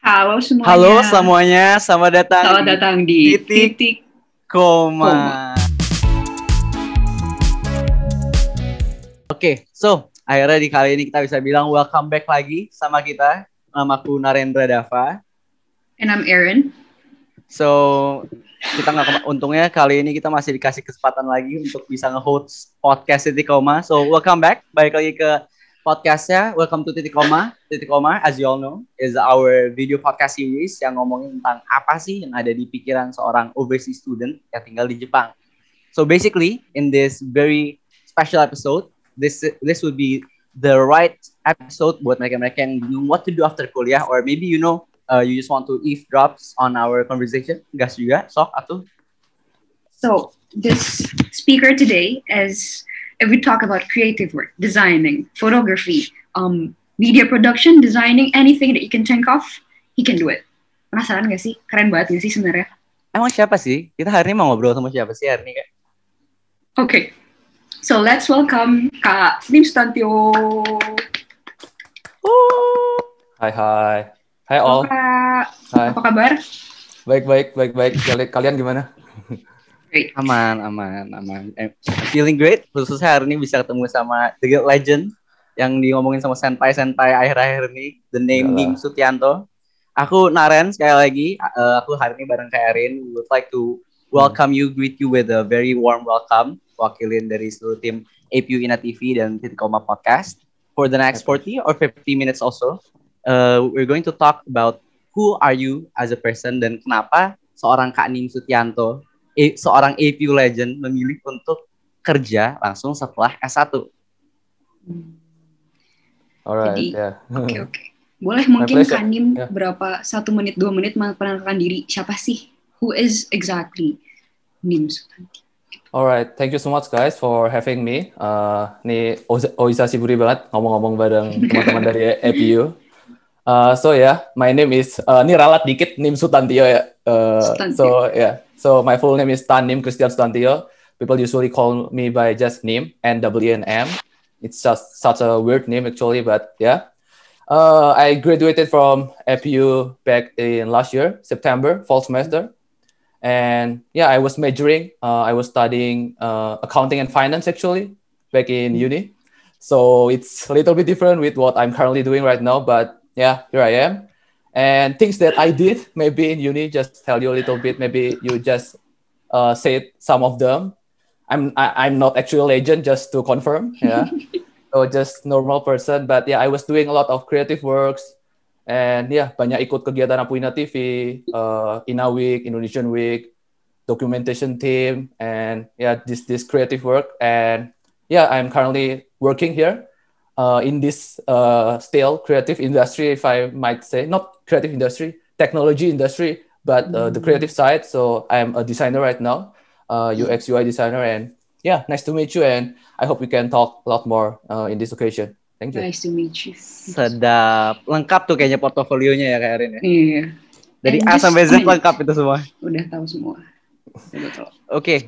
Halo Halo semuanya, semuanya, selamat datang selamat di datang di Titik Titik Koma. Koma. Oke, akhirnya di kali ini kita bisa bilang welcome back lagi sama kita. Namaku Narendra Dava. And I'm Erin. So, untungnya kali ini kita masih dikasih kesempatan lagi untuk bisa nge-host podcast Titik Koma. So, welcome back. Balik lagi ke podcastnya. Welcome to Titik Koma. Titik Koma, as you all know, is our video podcast series yang ngomongin tentang apa sih yang ada di pikiran seorang overseas student yang tinggal di Jepang. So, basically, in this very special episode, this would be the right episode buat mereka-mereka yang bingung what to do after kuliah, or maybe you just want to eavesdrop on our conversation. Gas juga, sok atuh. So, this speaker today if we talk about creative work, designing, photography, media production, designing, anything that you can think of, he can do it. Penasaran gak sih? Keren banget gak sih sebenarnya? Emang siapa sih? Kita hari ini mau ngobrol sama siapa sih hari ini, Kak? Okay, so let's welcome Kak Nim Sutantio. Hai all. Kak, Hai. apa kabar? Baik. Kalian gimana? Great. Aman. I'm feeling great. Khususnya hari ini bisa ketemu sama The Guild Legend yang ngomongin sama senpai akhir-akhir ini. The name Nim Sutianto. Aku Naren sekali lagi. Aku hari ini bareng Kak Erin. We would like to greet you with a very warm welcome. Wakilin dari seluruh tim APU Ina TV dan Titik Koma Podcast. For the next 40 or 50 minutes also, we're going to talk about who are you as a person dan kenapa seorang Kak Nim Sutianto, seorang APU legend, memilih untuk kerja langsung setelah S1. Alright, Jadi, yeah. Oke. Boleh mungkin Kak Nim berapa 1 menit 2 menit memperkenalkan diri, siapa sih? Who is exactly Nim Sutantio? Alright, thank you so much guys for having me. Nih Oisa Siburi banget ngomong-ngomong bareng teman-teman dari APU. My name is ini ralat dikit Nim Sutantio ya. So my full name is Tan Nim Christian Sutantio. People usually call me by just Nim, N-W-N-M. It's just such a weird name actually, but yeah. I graduated from APU back in last year, September, fall semester. And yeah, I was studying accounting and finance actually back in uni. So it's a little bit different with what I'm currently doing right now, but yeah, here I am. And things that I did maybe in uni, just tell you a little bit, maybe you just say some of them. I'm not actually a legend, just to confirm, yeah. So just normal person, but yeah, I was doing a lot of creative works. And yeah, banyak ikut kegiatan Apu Ina TV, Ina Week, Indonesian Week, documentation team, and yeah, this creative work. And yeah, I'm currently working here in this still creative industry, if I might say, not creative industry, technology industry, but the creative side. So I'm a designer right now, UX UI designer, and yeah, nice to meet you. And I hope we can talk a lot more in this occasion. Thank you. Nice to meet you. Sedap. Lengkap tuh kayaknya portofolionya ya Kak Erin ya? Iya. Dari A sampai Z lengkap itu semua. Udah tahu semua. Oke.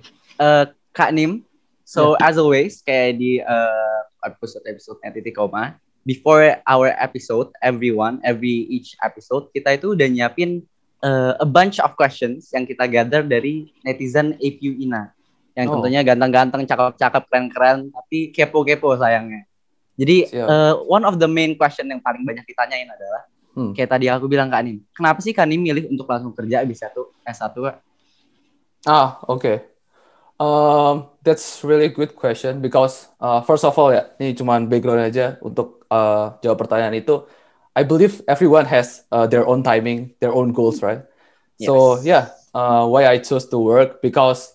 Kak Nim. So as always, kayak di episode Titik Koma, before our episode, each episode, kita itu udah nyiapin a bunch of questions yang kita gather dari netizen APU Ina. Yang tentunya ganteng-ganteng, cakep-cakep, keren-keren, tapi kepo-kepo sayangnya. Jadi one of the main question yang paling banyak ditanyain adalah kayak tadi aku bilang Kak Nim, kenapa sih Kak Nim milih untuk langsung kerja bisa tuh S1 Kak? Okay. That's really good question because first of all ya, ini cuman background aja untuk jawab pertanyaan itu. I believe everyone has their own timing, their own goals, right? Yes. So yeah, why I chose to work because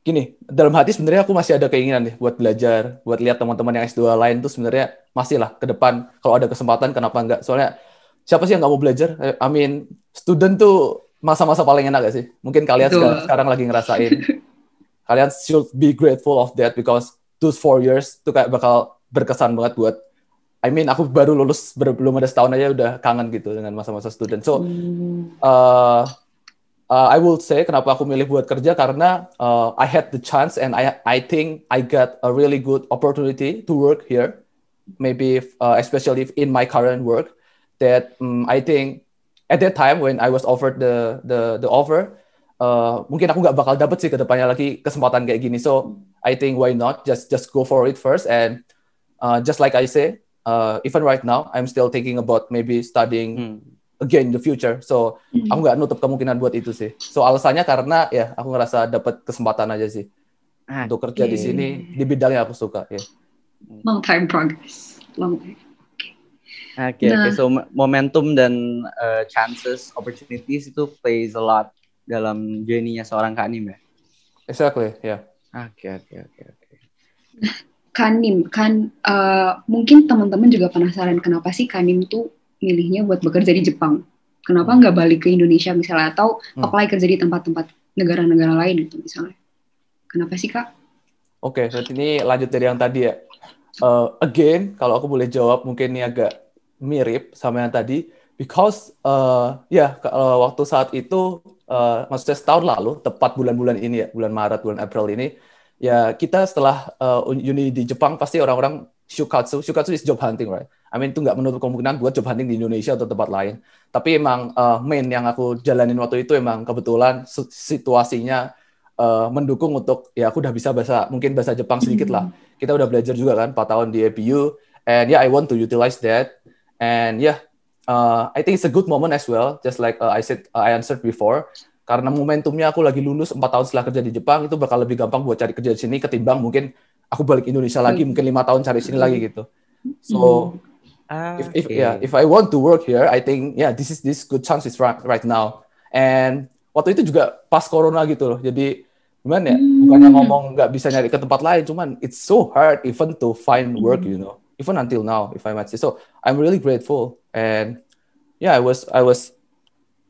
gini, dalam hati sebenarnya aku masih ada keinginan nih buat belajar, buat lihat teman-teman yang S2 lain tuh sebenarnya masih lah ke depan kalau ada kesempatan kenapa enggak? Soalnya siapa sih yang nggak mau belajar? I mean, student tuh masa-masa paling enak gak sih? Mungkin kalian sekarang lagi ngerasain. Kalian should be grateful of that because those 4 years tuh kayak bakal berkesan banget buat aku baru lulus belum ada setahun aja udah kangen gitu dengan masa-masa student. So I will say kenapa aku milih buat kerja karena I had the chance and I think I got a really good opportunity to work here, maybe especially in my current work. that I think at that time when I was offered the offer, mungkin aku nggak bakal dapet sih kedepannya lagi kesempatan kayak gini. So I think why not just go for it first, and just like I say, even right now I'm still thinking about maybe studying again in the future. So aku nggak nutup kemungkinan buat itu sih. So alasannya karena ya aku ngerasa dapat kesempatan aja sih untuk kerja di sini di bidang yang aku suka. Yeah. Long time progress. Long time. Oke. So momentum dan chances, opportunities itu plays a lot dalam journey-nya seorang Kak Nim ya. Exactly, ya. Yeah. Oke. Kak Nim, mungkin teman-teman juga penasaran kenapa sih Kak Nim tuh milihnya buat bekerja di Jepang? Kenapa nggak balik ke Indonesia misalnya, atau apply kerja di tempat-tempat negara-negara lain gitu misalnya? Kenapa sih Kak? Oke, berarti ini lanjut dari yang tadi ya. Again, kalau aku boleh jawab mungkin ini agak mirip sama yang tadi, because waktu saat itu, maksudnya setahun lalu, tepat bulan-bulan ini ya, bulan Maret, bulan April ini, ya kita setelah uni di Jepang pasti orang-orang shukatsu is job hunting, right? I mean itu nggak menutup kemungkinan buat job hunting di Indonesia atau tempat lain. Tapi emang main yang aku jalanin waktu itu emang kebetulan situasinya mendukung untuk ya aku udah bisa mungkin bahasa Jepang sedikit lah. Kita udah belajar juga kan 4 tahun di APU, and I want to utilize that, and I think it's a good moment as well, just like I answered before, karena momentumnya aku lagi lulus 4 tahun setelah kerja di Jepang, itu bakal lebih gampang buat cari kerja di sini ketimbang mungkin aku balik Indonesia lagi mungkin 5 tahun cari sini lagi gitu. So if I want to work here, I think this good chance is right now. And waktu itu juga pas corona gitu loh. Jadi gimana ya? Bukannya ngomong nggak bisa nyari ke tempat lain, cuman it's so hard even to find work, you know. Even until now, if I might say. So I'm really grateful, and I was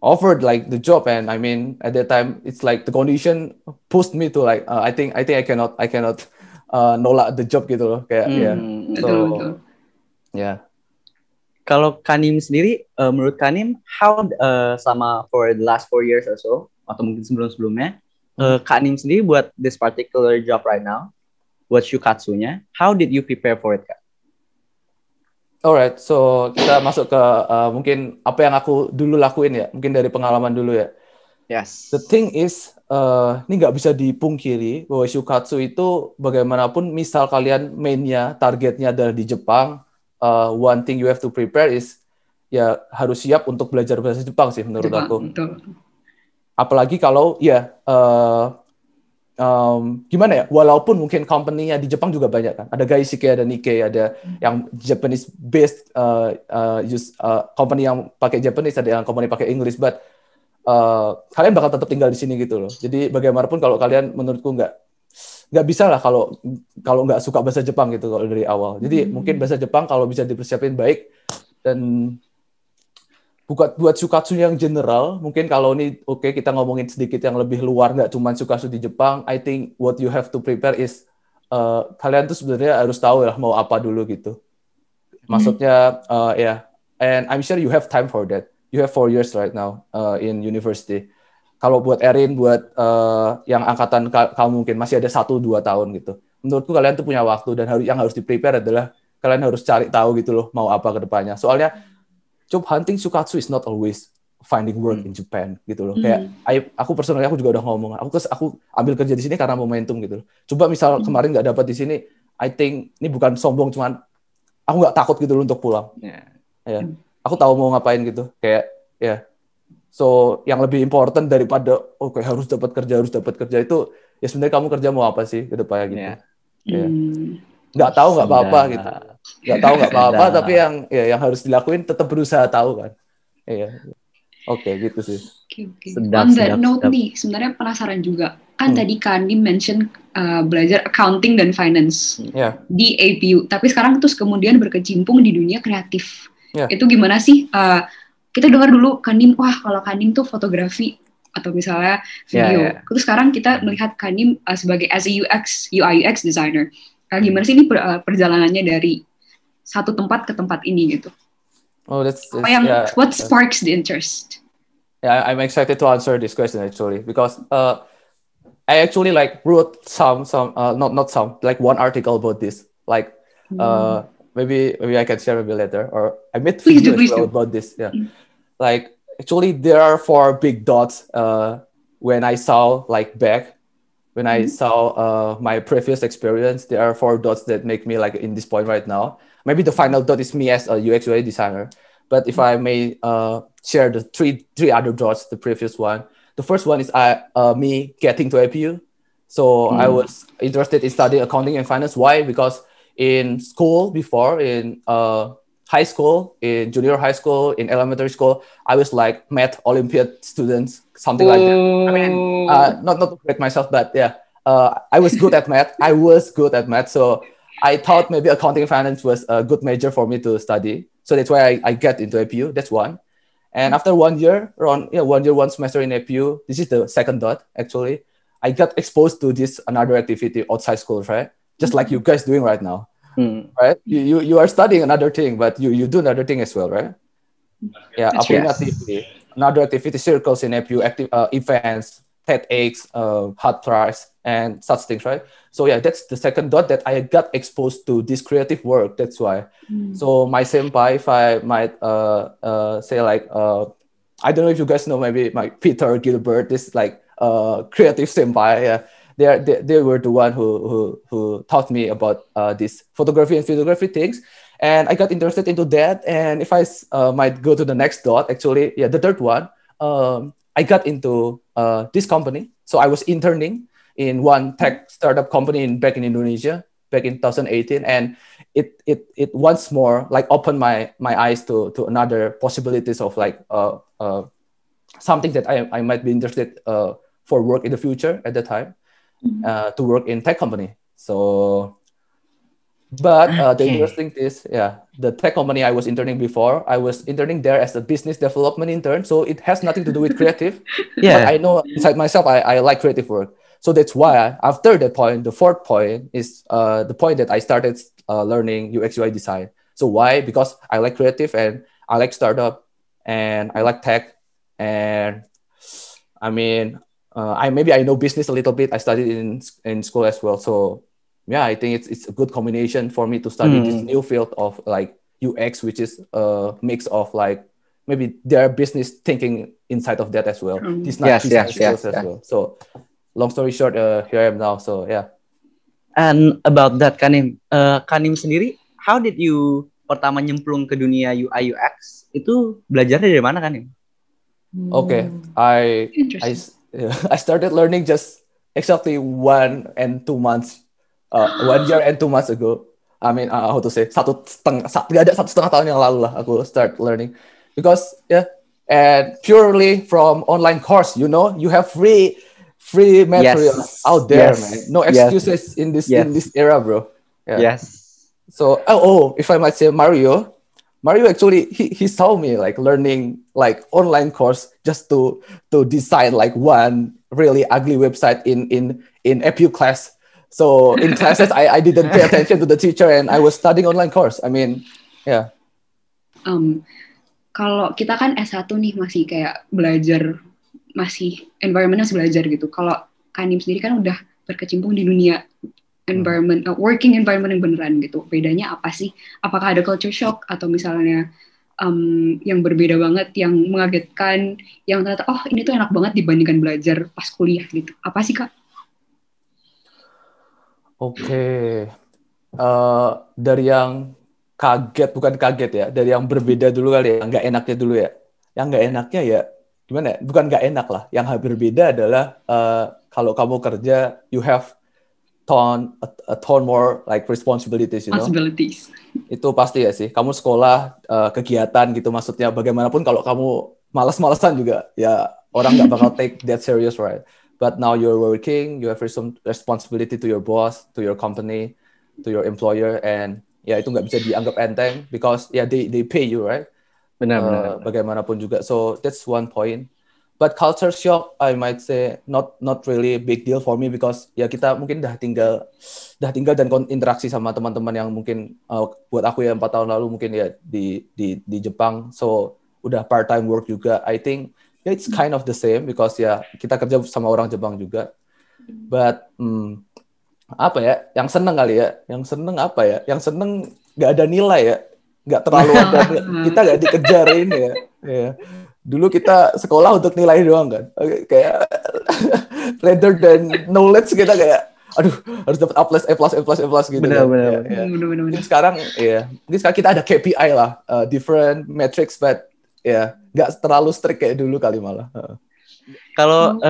offered like the job, and I mean at that time it's like the condition pushed me to like I think I cannot nolak the job gitu loh kayak Betul. Kalau Kanim sendiri, menurut Kanim, how sama for the last 4 years or so, atau mungkin sebelumnya, Kanim sendiri buat this particular job right now, buat shukatsunya, how did you prepare for it, Kak? Alright, so kita masuk ke mungkin apa yang aku dulu lakuin ya, mungkin dari pengalaman dulu ya. Yes. The thing is, ini nggak bisa dipungkiri bahwa shukatsu itu bagaimanapun, misal kalian mainnya, targetnya adalah di Jepang, one thing you have to prepare is ya harus siap untuk belajar bahasa Jepang sih menurut aku. Betul. Apalagi kalau gimana ya, walaupun mungkin company-nya di Jepang juga banyak kan, ada Gaishike, ada Nikkei, ada yang Japanese based company yang pakai Japanese, ada yang company pakai English, but kalian bakal tetap tinggal di sini gitu loh. Jadi bagaimanapun kalau kalian, menurutku nggak bisa lah kalau nggak suka bahasa Jepang gitu kalau dari awal. Jadi mungkin bahasa Jepang kalau bisa dipersiapin baik, dan buat shukatsu yang general, mungkin kalau ini kita ngomongin sedikit yang lebih luar, nggak cuma shukatsu di Jepang, I think what you have to prepare is kalian tuh sebenarnya harus tahu lah mau apa dulu gitu. Maksudnya and I'm sure you have time for that. You have 4 years right now in university. Kalau buat Erin, buat yang angkatan kamu mungkin masih ada 1-2 tahun gitu. Menurutku kalian tuh punya waktu, dan yang harus di-prepare adalah kalian harus cari tahu gitu loh mau apa ke depannya. Soalnya job hunting shukatsu is not always finding work in Japan gitu loh. Kayak aku personally, aku juga udah ngomong, aku ambil kerja di sini karena momentum gitu loh. Coba misal kemarin nggak dapat di sini, I think ini bukan sombong, cuman aku nggak takut gitu loh untuk pulang. Aku tahu mau ngapain gitu. Kayak so yang lebih important daripada harus dapat kerja itu, ya sebenarnya kamu kerja mau apa sih ke depannya gitu. Nggak tahu nggak apa-apa gitu. Nggak tahu nggak apa-apa, tapi yang harus dilakuin tetap berusaha tahu kan. Gitu sih. On that note nih, sebenarnya penasaran juga. Kan tadi Kandi mention belajar accounting dan finance di APU, tapi sekarang terus kemudian berkecimpung di dunia kreatif. Itu gimana sih? Kita dengar dulu Kanim, kalau Kanim tuh fotografi atau misalnya video. Terus sekarang kita melihat Kanim sebagai as a UI UX designer. Gimana sih ini perjalanannya dari satu tempat ke tempat ini gitu? What sparks the interest? I'm excited to answer this question actually, because I actually like wrote some not some, like one article about this. Like maybe I can share a bit later, or I made Please video do, as well about this. Yeah, like actually there are 4 big dots. When I saw like back, when I saw my previous experience, there are 4 dots that make me like in this point right now. Maybe the final dot is me as a UX UI designer. But if I may share the three other dots, the previous one. The first one is me getting to APU. So I was interested in studying accounting and finance. Why? Because in school before, in high school, in junior high school, in elementary school, I was like math Olympiad students, something like that. I mean, not to break myself, but yeah, I was good at math. So I thought maybe accounting and finance was a good major for me to study. So that's why I get into APU. That's one. And after 1 year, around 1 year, 1 semester in APU, this is the second dot actually. I got exposed to this another activity outside school, right? Just like you guys doing right now, right? You are studying another thing, but you do another thing as well, right? Yeah, uploading activity, another activity, circles in APU, events, TEDx, hard prize, and such things, right? So yeah, that's the second dot that I got exposed to this creative work. That's why. So my senpai, if I might say like, I don't know if you guys know, maybe my Peter Gilbert, this like creative senpai. They were the one who taught me about this photography and videography things. And I got interested into that. And if I might go to the next dot, actually, the third one, I got into this company. So I was interning in one tech startup company back in Indonesia back in 2018, and it once more like opened my eyes to another possibilities of like something that I might be interested for work in the future at the time, to work in tech company. So. But the interesting is, the tech company I was interning before, I was interning there as a business development intern. So it has nothing to do with creative. But I know inside myself, I like creative work. So that's why after that point, the fourth point is the point that I started learning UX UI design. So why? Because I like creative and I like startup and I like tech. And I mean, I know business a little bit. I studied in school as well. So yeah, I think it's a good combination for me to study this new field of like UX, which is a mix of like maybe their business thinking inside of that as well. It's not business skills as well. So long story short, here I am now. So yeah. And about that, Kanim sendiri, how did you pertama nyemplung ke dunia UI UX? Itu belajarnya dari mana, Kanim? Okay, I started learning just exactly 1 and 2 months. 1 year and 2 months ago. I mean, how to say, 1,5 tahun yang lalu lah aku start learning, because and purely from online course, you have free materials out there, man. No excuses in this era, bro. So if I might say, Mario actually he saw me like learning like online course just to design like one really ugly website in APU class. So in classes, I didn't pay attention to the teacher and I was studying online course. I mean, Kalau kita kan S1 nih masih kayak belajar, masih environment-nya masih belajar gitu. Kalau Kanim sendiri kan udah berkecimpung di dunia environment, working environment yang beneran gitu. Bedanya apa sih? Apakah ada culture shock atau misalnya yang berbeda banget, yang mengagetkan, yang ternyata ini tuh enak banget dibandingkan belajar pas kuliah gitu. Apa sih, Kak? Oke, dari yang bukan kaget ya, dari yang berbeda dulu kali ya, nggak enaknya dulu ya. Yang nggak enaknya ya, gimana ya, bukan nggak enak lah, yang berbeda adalah kalau kamu kerja, you have a ton more like responsibilities, Responsibilities. Itu pasti ya sih, kamu sekolah, kegiatan gitu, maksudnya bagaimanapun kalau kamu malas-malasan juga, ya orang nggak bakal take that serious, right? But now you're working, you have some responsibility to your boss, to your company, to your employer, and itu nggak bisa dianggap enteng because they pay you, right? Benar. Bagaimanapun juga. So that's one point. But culture shock, I might say not really a big deal for me because kita mungkin dah tinggal dan interaksi sama teman-teman yang mungkin buat aku 4 tahun lalu mungkin di Jepang. So udah part time work juga. I think it's kind of the same because kita kerja sama orang Jepang juga. But apa ya? Yang seneng kali ya? Yang seneng apa ya? Yang seneng nggak ada nilai ya, nggak terlalu ada, kita nggak dikejarin ya. Ya. Dulu kita sekolah untuk nilai doang kan, kayak rather than knowledge kita kayak, aduh harus dapat A plus gitu. Benar. Mungkin sekarang kita ada KPI lah, different metrics, but ya nggak terlalu strict kayak dulu kali malah. Kalau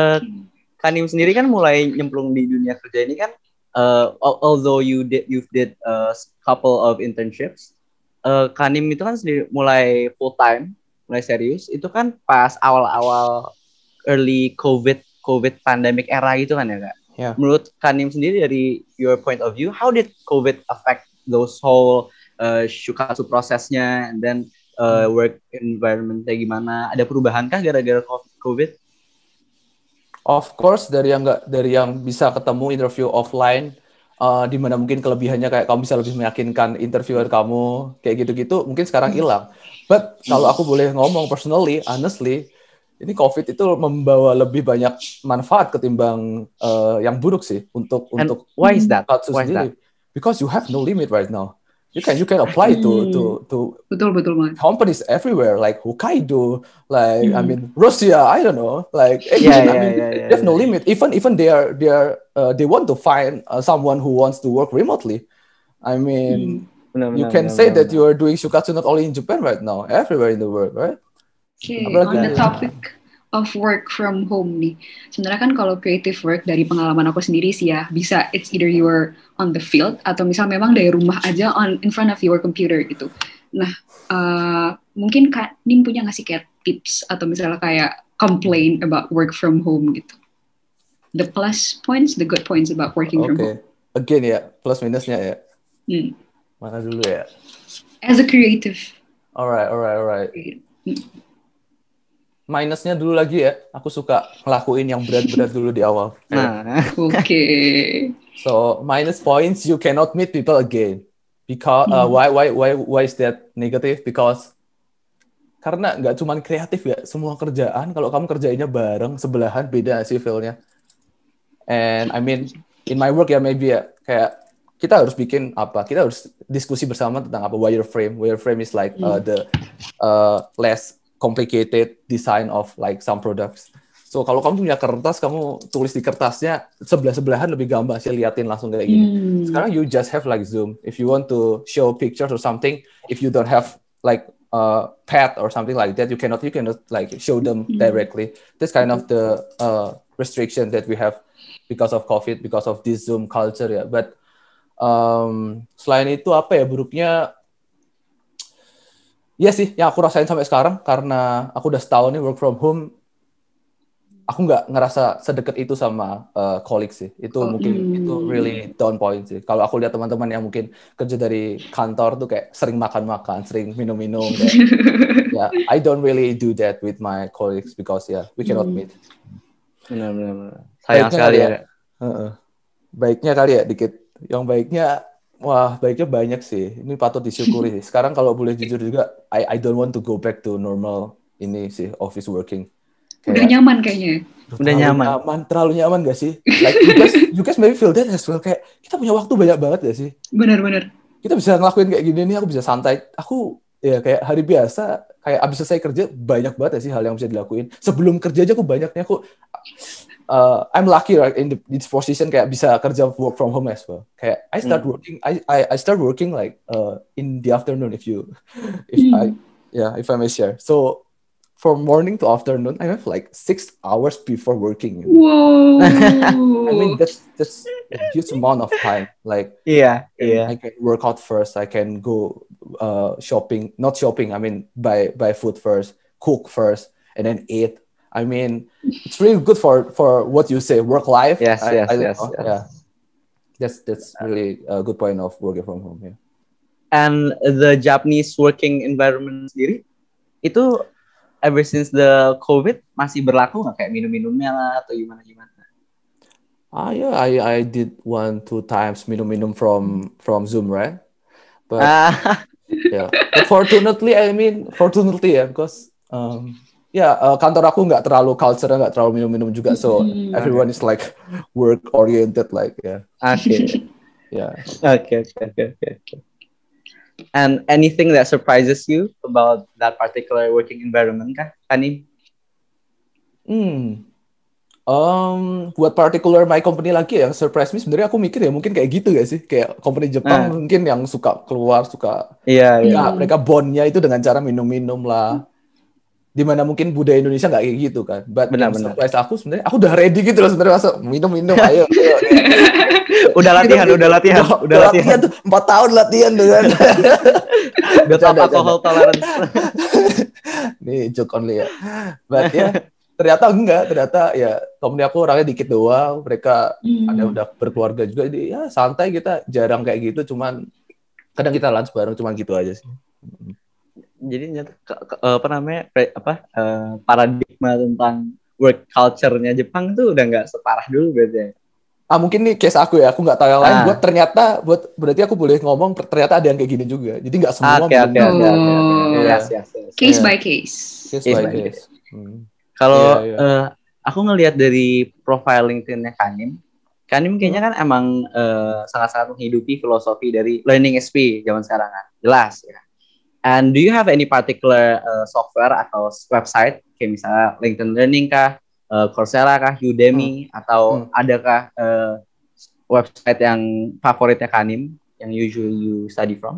Kanim sendiri kan mulai nyemplung di dunia kerja ini kan, although you've did couple of internships, Kanim itu kan sendiri mulai full time, mulai serius itu kan pas awal-awal early COVID pandemic era gitu kan ya Kak. Yeah. Menurut Kanim sendiri dari your point of view, how did COVID affect those whole shukatsu prosesnya, and then work environment-nya gimana? Ada perubahan kah gara-gara COVID? Of course, dari yang bisa ketemu interview offline, di mana mungkin kelebihannya kayak kamu bisa lebih meyakinkan interviewer kamu, kayak gitu-gitu, mungkin sekarang hilang. But kalau aku boleh ngomong personally, honestly, ini COVID itu membawa lebih banyak manfaat ketimbang yang buruk sih untuk why is that? Sendiri. Because you have no limit right now. You can apply to betul companies everywhere, like Hokkaido, like I mean Russia, I don't know, like they have no limit. Even they want to find someone who wants to work remotely. I mean, you can say that you are doing shukatsu not only in Japan right now, everywhere in the world, right? Okay, on the topic of work from home nih. Sebenarnya kan kalau creative work dari pengalaman aku sendiri sih ya, bisa it's either you're on the field atau misal memang dari rumah aja in front of your computer gitu. Nah, mungkin Kak Nim punya nggak sih kayak tips atau misalnya kayak complain about work from home gitu. The plus points, the good points about working from home. Again ya, plus minusnya ya. Mana dulu ya? As a creative. Alright. Minusnya dulu lagi ya, aku suka ngelakuin yang berat-berat dulu di awal. Oke. So minus points, you cannot meet people again. Because why is that negative? Because karena nggak cuma kreatif ya, semua kerjaan kalau kamu kerjainnya bareng sebelahan beda sih feel-nya. And I mean in my work ya maybe ya kayak kita harus bikin apa? Kita harus diskusi bersama tentang apa wireframe. Wireframe is like the less complicated design of like some products. So kalau kamu punya kertas, kamu tulis di kertasnya sebelah-sebelahan lebih gampang sih liatin langsung kayak gini. Sekarang you just have like Zoom. If you want to show pictures or something, if you don't have like pad or something like that, you cannot like show them directly. This kind of the restriction that we have because of COVID, because of this Zoom culture ya. But selain itu apa ya buruknya? Iya sih, yang aku rasain sampai sekarang karena aku udah setahun nih work from home, aku nggak ngerasa sedekat itu sama colleagues sih. Itu mungkin itu really down point sih. Kalau aku lihat teman-teman yang mungkin kerja dari kantor tuh kayak sering makan-makan, sering minum-minum. Ya, I don't really do that with my colleagues because we cannot meet. Benar. Sayang sekali ya. Baiknya kali ya dikit. Yang baiknya baiknya banyak sih. Ini patut disyukuri sih. Sekarang kalau boleh jujur juga, I don't want to go back to normal ini sih, office working. Udah nyaman kayaknya. Terlalu nyaman gak sih? Like you guys maybe feel that as well. Kayak kita punya waktu banyak banget gak sih? Benar. Kita bisa ngelakuin kayak gini nih, aku bisa santai. Aku ya kayak hari biasa, kayak abis selesai kerja banyak banget ya sih hal yang bisa dilakuin. Sebelum kerja aja aku banyaknya I'm lucky right in this position kayak bisa kerja work from home as well. Kayak I start working like in the afternoon if I may share. So from morning to afternoon I have like 6 hours before working. Whoa. I mean that's a huge amount of time. Like I can work out first. I can go not shopping. I mean buy food first, cook first, and then eat. I mean, it's really good for what you say, work life. Yes. Yeah, that's really a good point of working from home. Yeah. And the Japanese working environment sendiri itu ever since the COVID masih berlaku nggak kayak minum-minumnya lah atau gimana? Yeah, I did 1-2 times minum from Zoom, right? But yeah, but fortunately because kantor aku nggak terlalu culture, nggak terlalu minum-minum juga, so everyone is like work oriented, like Okay. Yeah. Okay. And anything that surprises you about that particular working environment kah, Kanim? Buat particular my company lagi yang surprise me sebenarnya aku mikir ya mungkin kayak gitu gak sih, kayak company Jepang mungkin yang suka keluar suka mereka bondnya itu dengan cara minum-minum lah, dimana mungkin budaya Indonesia nggak kayak gitu kan. But yang surprise aku sebenarnya aku udah ready gitu loh sebenarnya, masa minum-minum ayo. udah latihan tuh 4 tahun latihan tuh kan. Build up alcohol tolerance. Nih joke only ya. But ya ternyata ya company aku orangnya dikit doang, mereka ada udah berkeluarga juga, jadi ya santai, kita jarang kayak gitu, cuman kadang kita lunch bareng, cuman gitu aja sih. Jadi paradigma tentang work culture-nya Jepang tuh udah nggak separah dulu berarti. Mungkin nih case aku ya, aku nggak tahu yang lain. Berarti aku boleh ngomong ternyata ada yang kayak gini juga. Jadi nggak semua. Case by case. Kalau aku ngelihat dari profile LinkedIn-nya Kanim kayaknya kan emang sangat-sangat menghidupi filosofi dari learning SP zaman sekarang kan, jelas ya. And do you have any particular software atau website kayak misalnya LinkedIn Learning kah, Coursera kah, Udemy, atau adakah website yang favoritnya Kanim yang usually you study from?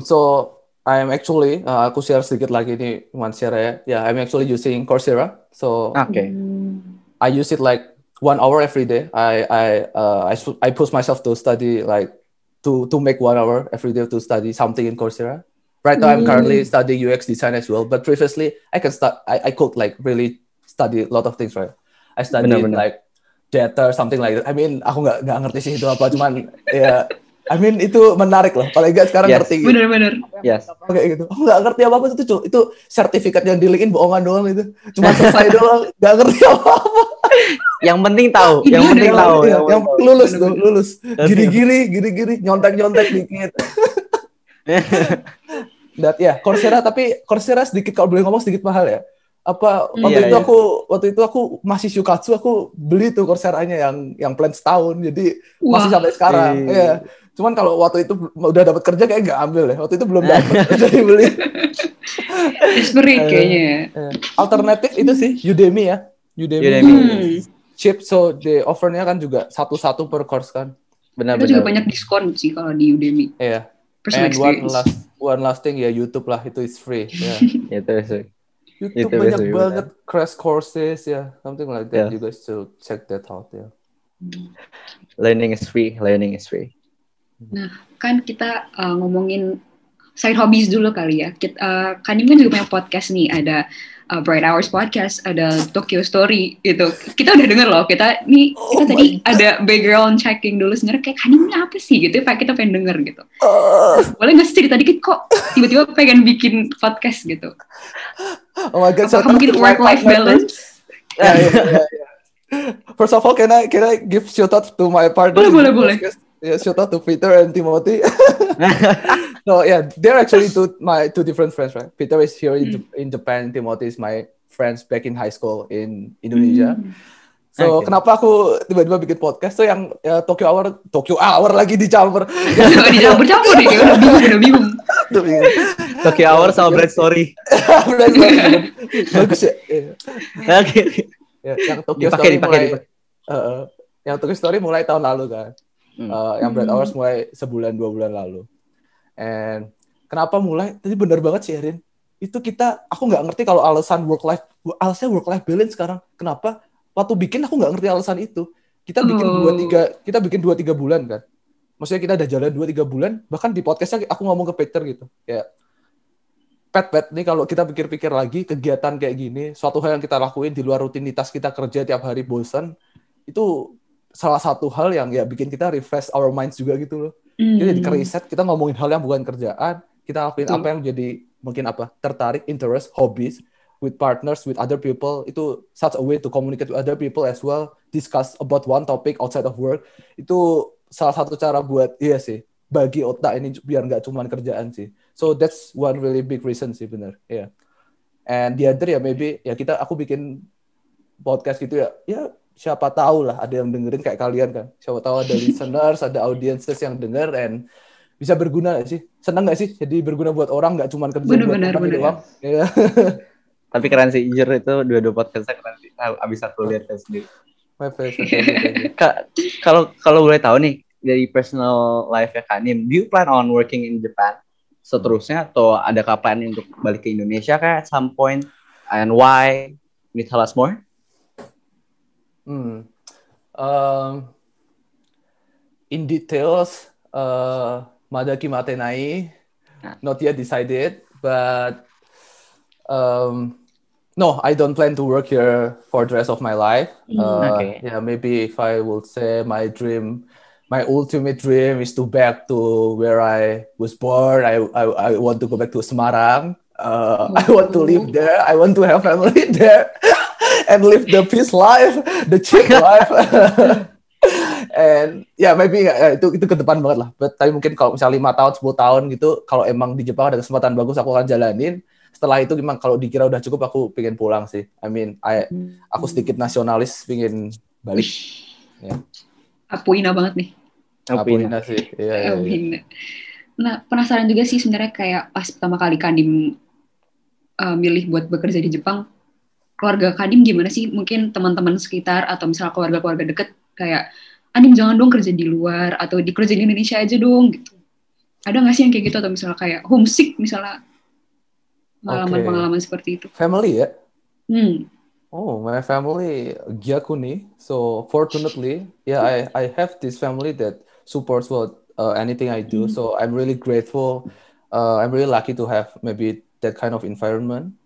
So I'm actually aku share sedikit lagi nih, share ya. Yeah, I'm actually using Coursera. So I use it like 1 hour every day. I push myself to study like to make 1 hour every day to study something in Coursera. Right now I'm currently studying UX design as well, but previously I could like really study a lot of things, right? I studied like data or something like that. I mean, aku nggak ngerti sih itu apa, cuman ya, I mean itu menarik loh. Paling nggak sekarang ngerti. Gitu. Bener. Yes. Kayak gitu. Aku nggak ngerti apa itu sertifikat yang di-linkin bohongan doang itu. Cuma selesai doang, nggak ngerti apa-apa. Yang penting tahu. Yang lulus. Giri-giri, nyontek dikit. Coursera sedikit, kalau boleh ngomong sedikit mahal ya. Waktu itu aku masih Shukatsu, aku beli tuh Coursera-nya yang plan setahun, jadi masih sampai sekarang. Iya. Cuman kalau waktu itu udah dapat kerja kayak nggak ambil ya. Waktu itu belum dapat, jadi beli. Desperate kayaknya. Alternatif itu sih Udemy ya. Udemy. Cheap, so the offer-nya kan juga satu per course kan. Benar. Itu juga banyak diskon sih kalau di Udemy. Iya. And one last thing ya, YouTube lah, itu is free. Yeah. YouTube banyak banget crash courses ya, something like that. You guys should check that out ya. Learning is free. Nah, kan kita ngomongin side hobbies dulu kali ya. Kanim kan juga punya podcast nih, ada Bright Hours Podcast, ada Tokyo Story gitu. Kita udah denger loh, kita tadi ada background checking dulu sebenarnya kayak Kanim ini apa sih gitu, kita pengen denger gitu. Boleh nggak sih cerita dikit kok tiba-tiba pengen bikin podcast gitu? Oh my God, apakah mungkin work-life balance? Yeah. First of all, can I give shout out to my partner? Boleh. Yeah, shout out to Peter and Timothy. So yeah, they're actually my two different friends, right? Peter is here in Japan. Timothy is my friends back in high school in Indonesia. So kenapa aku tiba-tiba bikin podcast? So yang Tokyo Hour lagi dicampur. Dicampur deh, udah bingung. Tokyo Hour sama Bright Story. Bagus ya. Oke. Yang Tokyo Story yang Tokyo Story mulai tahun lalu kan. Yang Bright Hours mulai 1-2 bulan lalu. And kenapa mulai? Tadi benar banget sih Erin. Itu aku nggak ngerti kalau alasan work life balance sekarang. Kenapa? Waktu bikin aku nggak ngerti alasan itu. Kita bikin 2-3 bulan kan. Maksudnya kita udah jalan 2-3 bulan. Bahkan di podcastnya aku ngomong ke Peter gitu. Kayak Pet nih, kalau kita pikir-pikir lagi kegiatan kayak gini, suatu hal yang kita lakuin di luar rutinitas kita kerja tiap hari bosan, itu salah satu hal yang ya bikin kita refresh our minds juga gitu loh. Kita jadi reset, kita ngomongin hal yang bukan kerjaan, kita lakuin apa yang jadi mungkin tertarik, interest, hobbies, with partners, with other people. Itu such a way to communicate with other people as well, discuss about one topic outside of work. Itu salah satu cara buat bagi otak ini biar nggak cuma kerjaan sih. So that's one really big reason sih, benar. Yeah. And the other maybe aku bikin podcast gitu ya siapa tahu lah ada yang dengerin kayak kalian kan. Siapa tahu ada listeners, ada audiences yang denger, and bisa berguna nggak sih? Senang nggak sih jadi berguna buat orang, nggak cuma kerja buat orang gitu doang? Ya. Tapi keren sih, Ijer itu dua podcastnya keren sih. Abis aku lihat sendiri. Kalau boleh tahu nih dari personal life ya Kak Nim, do you plan on working in Japan seterusnya atau adakah plan untuk balik ke Indonesia at some point, and why? Can you tell us more? In details, Madaki Matenai, not yet decided, but no, I don't plan to work here for the rest of my life. Okay. Yeah, maybe if I would say my ultimate dream is to back to where I was born. I want to go back to Semarang. I want to live there. I want to have family there and live the peace life, the chill life. And ya, maybe itu ke depan banget lah. But tapi mungkin kalau misalnya 5 tahun, 10 tahun gitu, kalau emang di Jepang ada kesempatan bagus, aku akan jalanin. Setelah itu memang kalau dikira udah cukup, aku pengen pulang sih. I mean, aku sedikit nasionalis, pengen balik. Ya. Apuina banget nih. Apuina sih. Iya. Nah, penasaran juga sih sebenarnya kayak pas pertama kali Kadim milih buat bekerja di Jepang, keluarga Kadim gimana sih? Mungkin teman-teman sekitar atau misalnya keluarga-keluarga deket kayak, Adim jangan dong kerja di luar atau kerja di Indonesia aja dong gitu. Ada nggak sih yang kayak gitu, atau misalnya kayak homesick misalnya, pengalaman seperti itu? Family ya? Oh, my family gyakuni. So fortunately, yeah, I have this family that supports anything I do. So I'm really grateful. I'm really lucky to have maybe that kind of environment,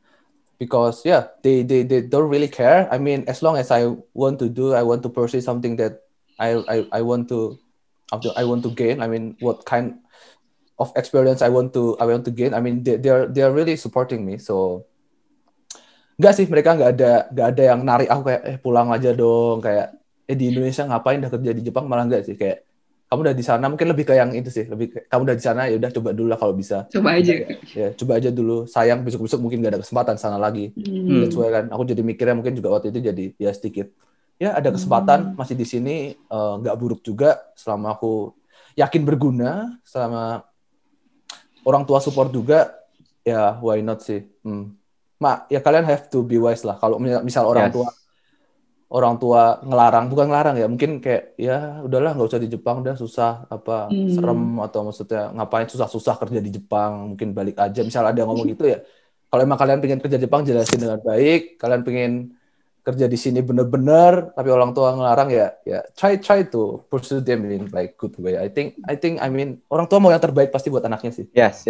because yeah, they don't really care. I mean, as long as I want to pursue something that I want to gain. I mean, what kind of experience I want to gain. I mean, they are really supporting me. So enggak sih, mereka nggak ada yang narik aku kayak pulang aja dong, kayak di Indonesia ngapain, udah kerja di Jepang, malah enggak sih, kayak kamu udah di sana, mungkin lebih ke yang itu sih, lebih kamu udah di sana ya udah coba dulu lah kalau bisa. Coba aja. Ya, coba aja dulu. Sayang besok mungkin nggak ada kesempatan sana lagi. That's why kan aku jadi mikirnya mungkin juga waktu itu jadi ya sedikit. Ya ada kesempatan masih di sini, nggak buruk juga selama aku yakin berguna, selama orang tua support juga, ya why not sih. Ya kalian have to be wise lah. Kalau misal orang tua bukan ngelarang ya, mungkin kayak ya udahlah nggak usah di Jepang, udah susah serem, atau maksudnya ngapain susah kerja di Jepang, mungkin balik aja. Misal ada yang ngomong gitu ya, kalau emang kalian pengen kerja di Jepang, jelasin dengan baik. Kalian pengen kerja di sini bener-bener, tapi orang tua ngelarang ya try to pursue them in like good way. I think I mean orang tua mau yang terbaik pasti buat anaknya sih. Yes.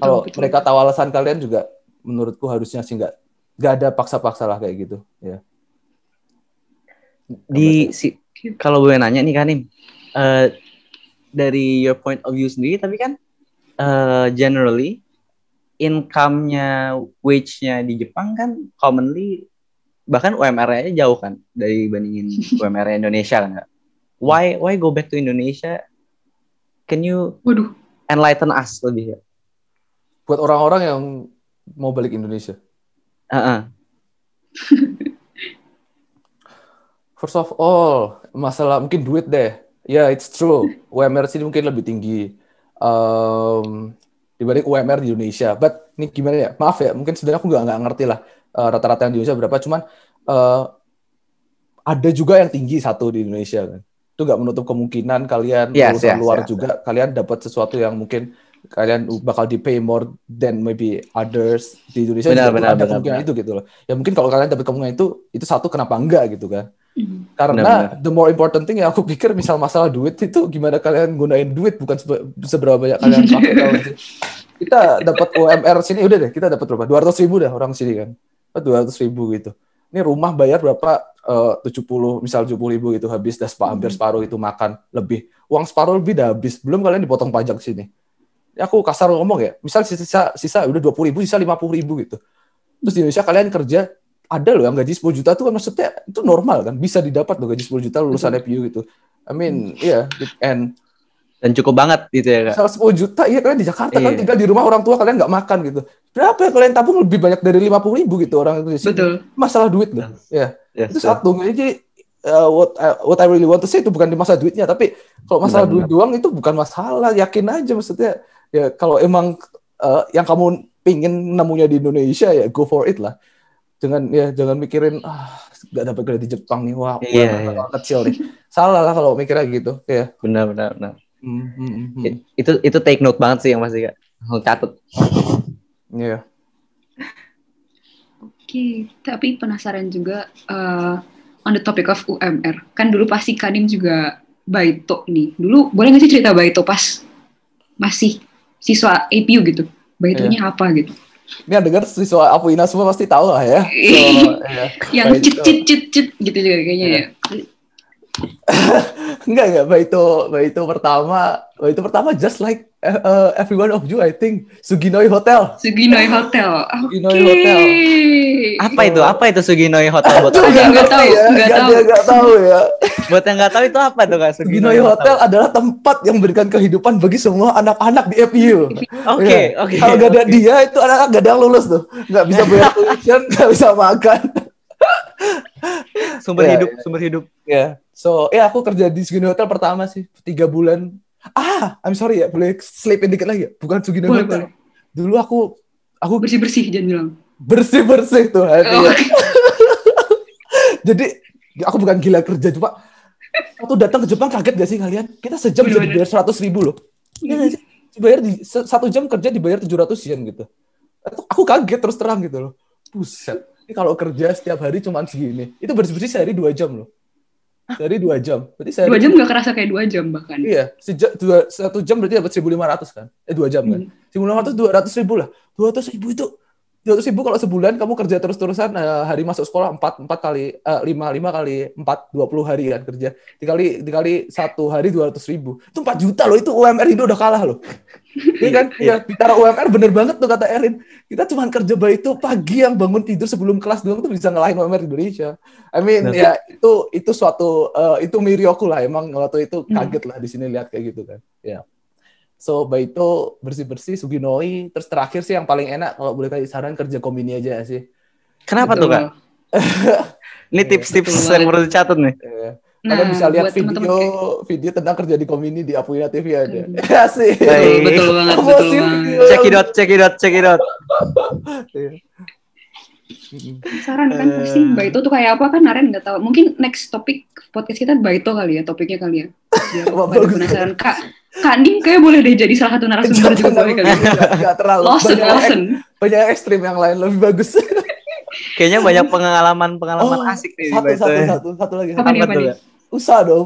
Kalau mereka tahu alasan kalian juga, menurutku harusnya sih nggak ada paksa-paksa lah kayak gitu ya. Kalau gue nanya nih Kanim, dari your point of view sendiri, tapi kan generally income-nya, wage-nya di Jepang kan commonly, bahkan UMR-nya jauh kan dari bandingin UMR Indonesia kan. Why go back to Indonesia? Can you enlighten us lebih ya? Buat orang-orang yang mau balik Indonesia. First of all, masalah mungkin duit deh. Ya, it's true. UMR sini mungkin lebih tinggi dibanding UMR di Indonesia. But ini gimana ya? Maaf ya, mungkin sebenarnya aku nggak ngerti lah rata-rata yang di Indonesia berapa. Cuman ada juga yang tinggi satu di Indonesia kan. Itu nggak menutup kemungkinan kalian lulusan luar juga, kalian dapat sesuatu yang mungkin kalian bakal di pay more than maybe others di Indonesia. Benar, ada kemungkinan itu gitu loh. Ya mungkin kalau kalian dapat kemungkinan itu satu, kenapa enggak gitu kan? Karena the more important thing yang aku pikir, misal masalah duit itu gimana kalian gunain duit, bukan seberapa banyak kalian pakai. Kita dapat UMR sini udah deh, kita dapat berapa? 200.000 dah orang sini kan. 200.000 gitu. Ini rumah bayar berapa? 70 ribu gitu, habis dah hampir separuh itu makan lebih. Uang separuh lebih dah habis. Belum kalian dipotong pajak sini. Aku kasar ngomong ya, misal sisa udah 20.000, sisa 50.000 gitu. Terus di Indonesia kalian kerja, ada loh yang gaji 10 juta tuh kan, maksudnya itu normal kan, bisa didapat loh gaji 10 juta lulusan FU gitu. I mean, dan cukup banget gitu ya Kak. Misal 10 juta, iya kalian di Jakarta, kalian tinggal di rumah orang tua kalian nggak makan gitu. Berapa yang kalian tabung lebih banyak dari 50.000 gitu orang itu di sini. Betul. Masalah duit loh. Itu satu. Jadi what I really want to say itu bukan di masalah duitnya, tapi kalau masalah duit doang itu bukan masalah, yakin aja maksudnya. Ya kalau emang yang kamu pingin nemunya di Indonesia ya go for it lah. Jangan mikirin nggak dapat kerja di Jepang nih, wah kecil nih. Salah lah kalau mikirnya gitu. Ya. Benar. Itu take note banget sih yang pasti Kak. Catat. Iya. Oke, tapi penasaran juga on the topic of UMR. Kan dulu pasti Kanim juga Baito nih. Dulu boleh nggak sih cerita Baito pas masih siswa APU gitu? Baitonya apa gitu? Ini yang dengar siswa Apuina semua pasti tahu lah ya. Yang cit gitu juga kayaknya ya. Enggak, Baito pertama just like everyone of you I think Suginoi Hotel. Suginoi Hotel. Apa itu Suginoi Hotel buat yang nggak tahu ya. Buat yang nggak tahu itu apa tuh Kak? Suginoi Hotel adalah tempat yang memberikan kehidupan bagi semua anak-anak di FU. Oke. Kalau nggak ada dia itu anak-anak nggak ada yang lulus tuh, nggak bisa bayar tuition, nggak bisa makan. Sumber hidup. Ya. So, aku kerja di Suginoi Hotel pertama sih 3 bulan. I'm sorry ya, boleh selipin dikit lagi ya? Bukan Suginoi Hotel. Boleh. Dulu aku bersih jangan bilang. Bersih tuh hati. Jadi aku bukan gila kerja, cuma waktu datang ke Jepang kaget gak sih kalian? Kita sejam bisa dibayar 100.000 loh. Iya sih? Dibayar 1 jam kerja dibayar 700 yen gitu. Aku kaget terus terang gitu loh. Buset. Ini kalau kerja setiap hari cuma segini. Itu bersih sehari 2 jam loh. Sehari 2 jam. Berarti sehari 2 jam gak kerasa kayak 2 jam bahkan. Iya, 1 jam berarti dapat 1.500 kan? 2 jam kan? 1.500 200.000 lah. 200.000 itu 200.000 kalau sebulan kamu kerja terus-terusan hari masuk sekolah 5 kali 4 20 hari kan kerja. Dikali 1 hari 200.000. Itu 4 juta loh, itu UMR Indo udah kalah loh. Iya kan? Iya, bicara UMR bener banget tuh kata Erin. Kita cuma kerja itu pagi yang bangun tidur sebelum kelas doang tuh bisa ngalahin UMR Indonesia. I mean ya itu suatu itu miracle lah, emang waktu itu kaget lah di sini lihat kayak gitu kan. Ya. So, Baito bersih-bersih, Suginoi, terus terakhir sih yang paling enak kalau boleh kasih saran kerja kombini aja sih. Kenapa tuh Kak? Ini tips-tips yang perlu dicatat nih. Kalian bisa lihat video tentang kerja di kombini di Apuina TV ada. Sih. Betul banget. Check it out. Saran kan pasti Baito tuh kayak apa kan Naren nggak tahu. Mungkin next topik podcast kita Baito kali ya, topiknya kali ya. Biar penasaran Kak Nim kayak boleh deh jadi salah satu narasumber juga boleh kali. Enggak terlalu. Banyak ekstrim yang lain lebih bagus. Kayaknya banyak pengalaman asik nih. Satu lagi. Apa nih? Usaha. Daun.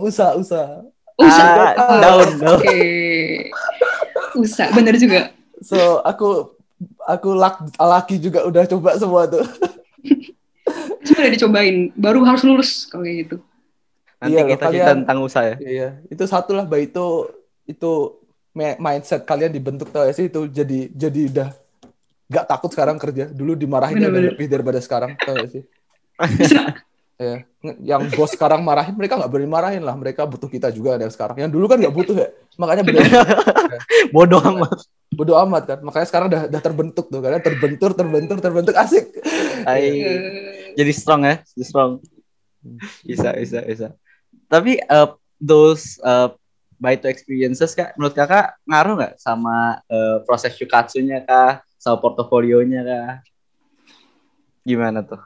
Oke. Usaha, bener juga. So, aku laki juga udah coba semua tuh. Cuma udah dicobain, baru harus lulus kalau kayak gitu. Nanti kita cerita tentang usaha ya. Iya, itu satu lah, itu mindset kalian dibentuk tau ya sih, itu jadi udah gak takut sekarang kerja. Dulu dimarahin lebih daripada sekarang tau ya sih. Ya, yang bos sekarang marahin, mereka nggak berani marahin lah. Mereka butuh kita juga ada sekarang. Yang dulu kan nggak butuh ya, makanya bodoh amat kan. Makanya sekarang udah terbentuk tuh, karena terbentur asik. Jadi strong ya, bisa. Tapi those Baito experiences Kak, menurut Kakak ngaruh nggak sama proses Shukatsu-nya Kak, sama portofolionya Kak? Gimana tuh?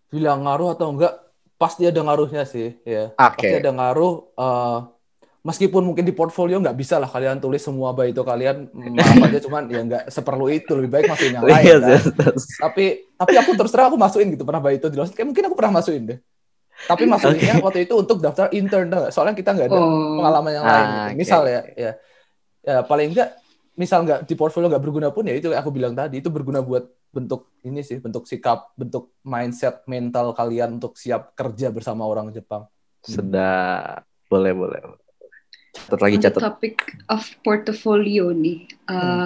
Bilang ngaruh atau enggak, pasti ada ngaruhnya sih ya. Okay. Pasti ada ngaruh. Meskipun mungkin di portfolio nggak bisa lah kalian tulis semua Baito kalian, maaf aja, cuman ya nggak seperlu itu, lebih baik masukin yang lain kan. Tapi aku terus terang aku masukin gitu, pernah Baito di kayak mungkin aku pernah masukin deh. Tapi masukinnya waktu itu untuk daftar intern, soalnya kita nggak ada pengalaman yang lain gitu. Misal ya paling enggak, misal nggak di portfolio nggak berguna pun ya itu aku bilang tadi, itu berguna buat bentuk ini sih, bentuk sikap, bentuk mindset mental kalian untuk siap kerja bersama orang Jepang. Sedap, boleh. Catat. Topic of portfolio nih,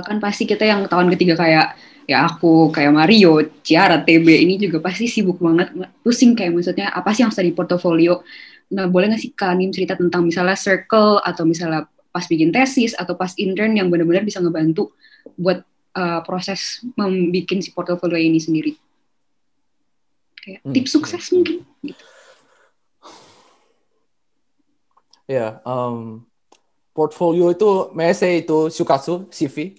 kan pasti kita yang tahun ketiga kayak ya aku, kayak Mario, Ciara, TB ini juga pasti sibuk banget, pusing kayak maksudnya apa sih yang harus di portfolio. Nah, boleh nggak sih Kanim cerita tentang misalnya circle atau misalnya pas bikin tesis atau pas intern yang benar-benar bisa ngebantu buat proses membuat si portfolio ini sendiri. Kayak tips sukses mungkin gitu. Ya, portfolio itu, may I say itu Shukatsu, CV.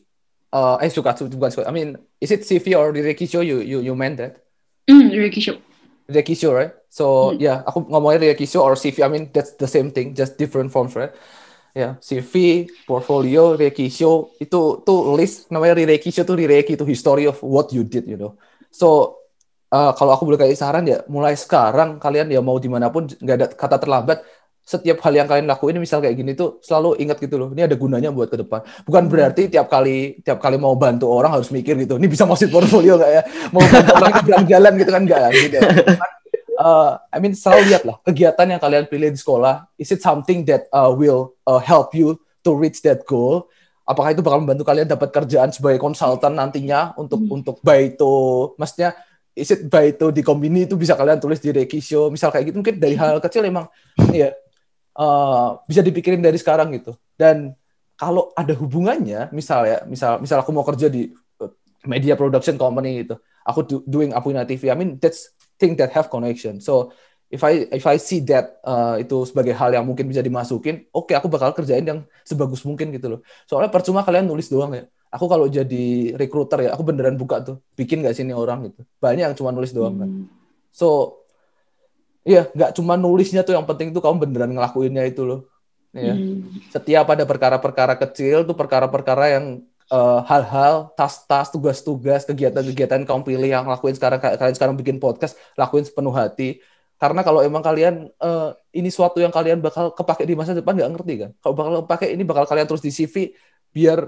Shukatsu, bukan Shukatsu. I mean, is it CV or Rirekisho? You meant that? Ricky Show. Rirekisho, right? So, aku ngomongnya Rirekisho or CV. I mean, that's the same thing, just different forms, right? Ya, CV, portfolio, Rirekisho, itu tuh list namanya Rirekisho tuh Rireki itu history of what you did, you know. So, kalau aku boleh kasih saran ya, mulai sekarang kalian ya mau dimanapun nggak ada kata terlambat. Setiap hal yang kalian lakuin, misal kayak gini tuh selalu ingat gitu loh. Ini ada gunanya buat ke depan. Bukan berarti tiap kali mau bantu orang harus mikir gitu. Ini bisa masukin portfolio nggak ya? Mau bantu orang jalan-jalan gitu kan nggak? Gitu. I mean selalu lihat lah kegiatan yang kalian pilih di sekolah. Is it something that will help you to reach that goal? Apakah itu bakal membantu kalian dapat kerjaan sebagai konsultan nantinya untuk Baito? Maksudnya is it Baito di Kombini itu bisa kalian tulis di Rekisho, misal kayak gitu. Mungkin dari hal kecil emang ya bisa dipikirin dari sekarang gitu. Dan kalau ada hubungannya, misal aku mau kerja di media production company gitu, aku doing Apuna TV. I mean that's thing that have connection. So if I see that itu sebagai hal yang mungkin bisa dimasukin, oke, aku bakal kerjain yang sebagus mungkin gitu loh. Soalnya percuma kalian nulis doang ya. Aku kalau jadi recruiter ya, aku beneran buka tuh, bikin nggak sih ini orang gitu. Banyak yang cuma nulis doang kan. So iya, nggak cuma nulisnya tuh yang penting tuh kamu beneran ngelakuinnya itu loh. Ya. Setiap ada perkara-perkara kecil tuh perkara-perkara yang hal-hal, tas-tas, tugas-tugas, kegiatan-kegiatan kamu pilih yang kalian sekarang bikin podcast, lakuin sepenuh hati. Karena kalau emang kalian ini suatu yang kalian bakal kepake di masa depan nggak ngerti kan. Kalau bakal kepake ini bakal kalian terus di CV biar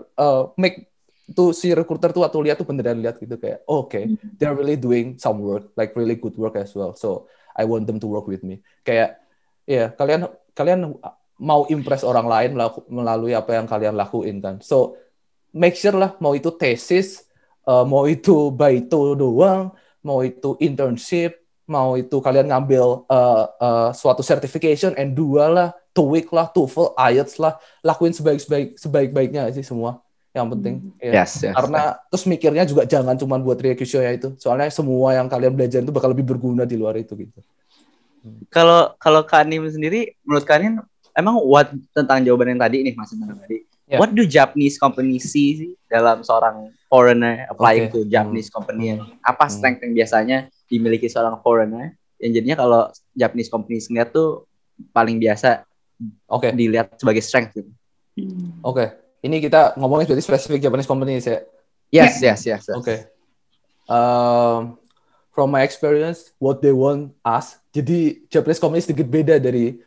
make tuh si recruiter tuh atau lihat tuh beneran lihat gitu kayak they're really doing some work, like really good work as well. So I want them to work with me. Kayak kalian mau impress orang lain melalui apa yang kalian lakuin kan. So make sure lah, mau itu tesis, mau itu Baito doang, mau itu internship, mau itu kalian ngambil suatu certification, N2 lah, TOEIC lah, TOEFL, IELTS lah, lakuin sebaik-baiknya sih semua. Yang penting. Yes, karena terus mikirnya juga jangan cuma buat Ryukyusho ya itu. Soalnya semua yang kalian belajar itu bakal lebih berguna di luar itu gitu. Kalau Kak Nim sendiri, menurut kalian emang tentang jawaban yang tadi nih Mas tadi. What do Japanese company see dalam seorang foreigner applying to Japanese company? Apa strength yang biasanya dimiliki seorang foreigner yang jadinya kalau Japanese company ngeliat tuh paling biasa dilihat sebagai strength gitu. Ini kita ngomongin berarti spesifik Japanese company ya? Yes. Okay. From my experience, what they want us, jadi Japanese company sedikit beda dari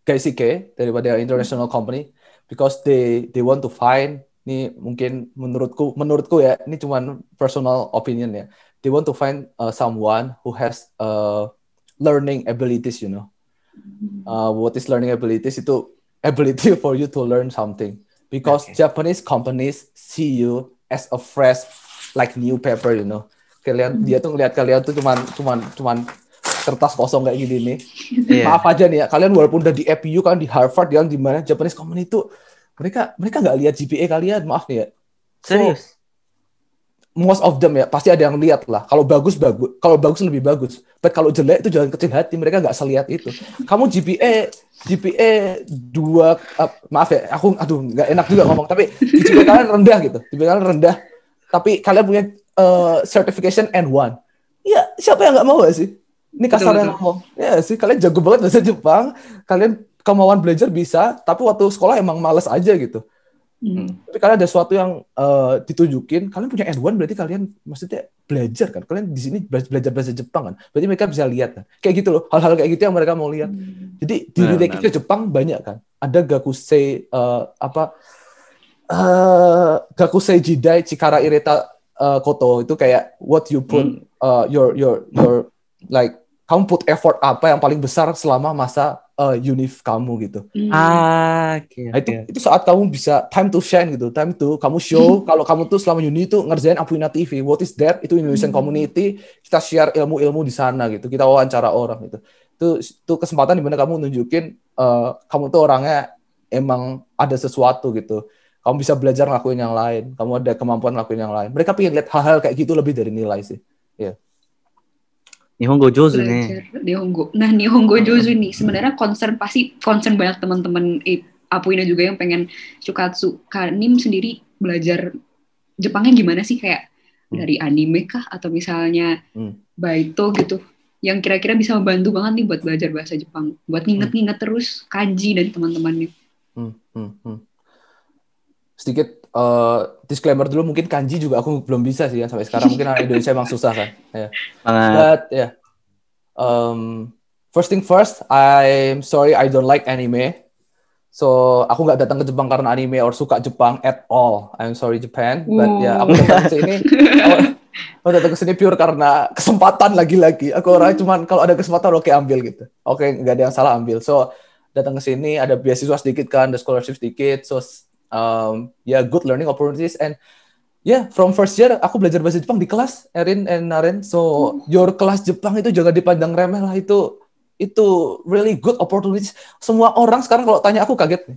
Gaisike daripada international company, because they want to find, ini mungkin menurutku ya, ini cuma personal opinion ya, they want to find someone who has learning abilities, you know. What is learning abilities? Itu ability for you to learn something, because Japanese companies see you as a fresh like new paper, you know. Dia tuh ngeliat kalian tuh cuman kertas kosong kayak gini nih. Maaf aja nih ya, kalian walaupun udah di FPU kan, di Harvard, yang di mana Japanese company itu mereka nggak lihat GPA kalian, maaf nih ya. Serius? Most of them ya pasti ada yang lihat lah. Kalau bagus, kalau bagus lebih bagus. But kalau jelek itu jangan kecil hati, mereka nggak selihat itu. Kamu GPA 2, maaf ya, aku nggak enak juga ngomong, tapi GPA kalian rendah gitu. GPA kalian rendah, tapi kalian punya certification N1. Ya, siapa yang nggak mau gak sih? Ini kasar yang ngomong. Ya sih, kalian jago banget bahasa Jepang, kalian kemauan belajar bisa, tapi waktu sekolah emang males aja gitu. Tapi kalian ada sesuatu yang ditunjukin, kalian punya N1 berarti kalian maksudnya belajar kan. Kalian di sini belajar bahasa Jepang kan. Berarti mereka bisa lihat kan. Kayak gitu loh, hal-hal kayak gitu yang mereka mau lihat. Jadi di Rekisho Jepang banyak kan. Ada Gakusei Gakusei Jidai Chikara Ireta Koto, itu kayak what you put your like, kamu put effort apa yang paling besar selama masa univ kamu gitu. Itu saat kamu bisa time to shine gitu, time to kamu show kalau kamu tuh selama uni itu ngerjain Apuna TV. What is that? Itu Indonesian community, kita share ilmu-ilmu di sana gitu, kita wawancara orang gitu. Itu kesempatan dimana kamu nunjukin kamu tuh orangnya emang ada sesuatu gitu. Kamu bisa belajar ngelakuin yang lain, kamu ada kemampuan ngelakuin yang lain. Mereka pengen lihat hal-hal kayak gitu lebih dari nilai sih. Nihongo Jozu nih. belajar Nihongo. Nah, Nihongo Jozu nih sebenarnya pasti concern banyak teman-teman Apuina juga yang pengen Shukatsu. Kak Nim sendiri belajar Jepangnya gimana sih, kayak dari anime kah atau misalnya Baito gitu, yang kira-kira bisa membantu banget nih buat belajar bahasa Jepang, buat nginget-nginget terus kanji dan teman-temannya. Sedikit disclaimer dulu, mungkin kanji juga aku belum bisa sih ya sampai sekarang, mungkin orang Indonesia emang susah kan. Yeah. But yeah, first thing first, I'm sorry I don't like anime. So aku nggak datang ke Jepang karena anime or suka Jepang at all. I'm sorry Japan, but ya aku datang ke sini. Aku datang ke sini pure karena kesempatan lagi-lagi. Aku orangnya cuman kalau ada kesempatan oke ambil gitu. Oke, nggak ada yang salah ambil. So datang ke sini ada beasiswa sedikit kan, ada scholarship sedikit. So good learning opportunities, and from first year aku belajar bahasa Jepang di kelas Erin and Naren. So your kelas Jepang itu jangan dipandang remeh lah, itu really good opportunities. Semua orang sekarang kalau tanya aku kaget nih.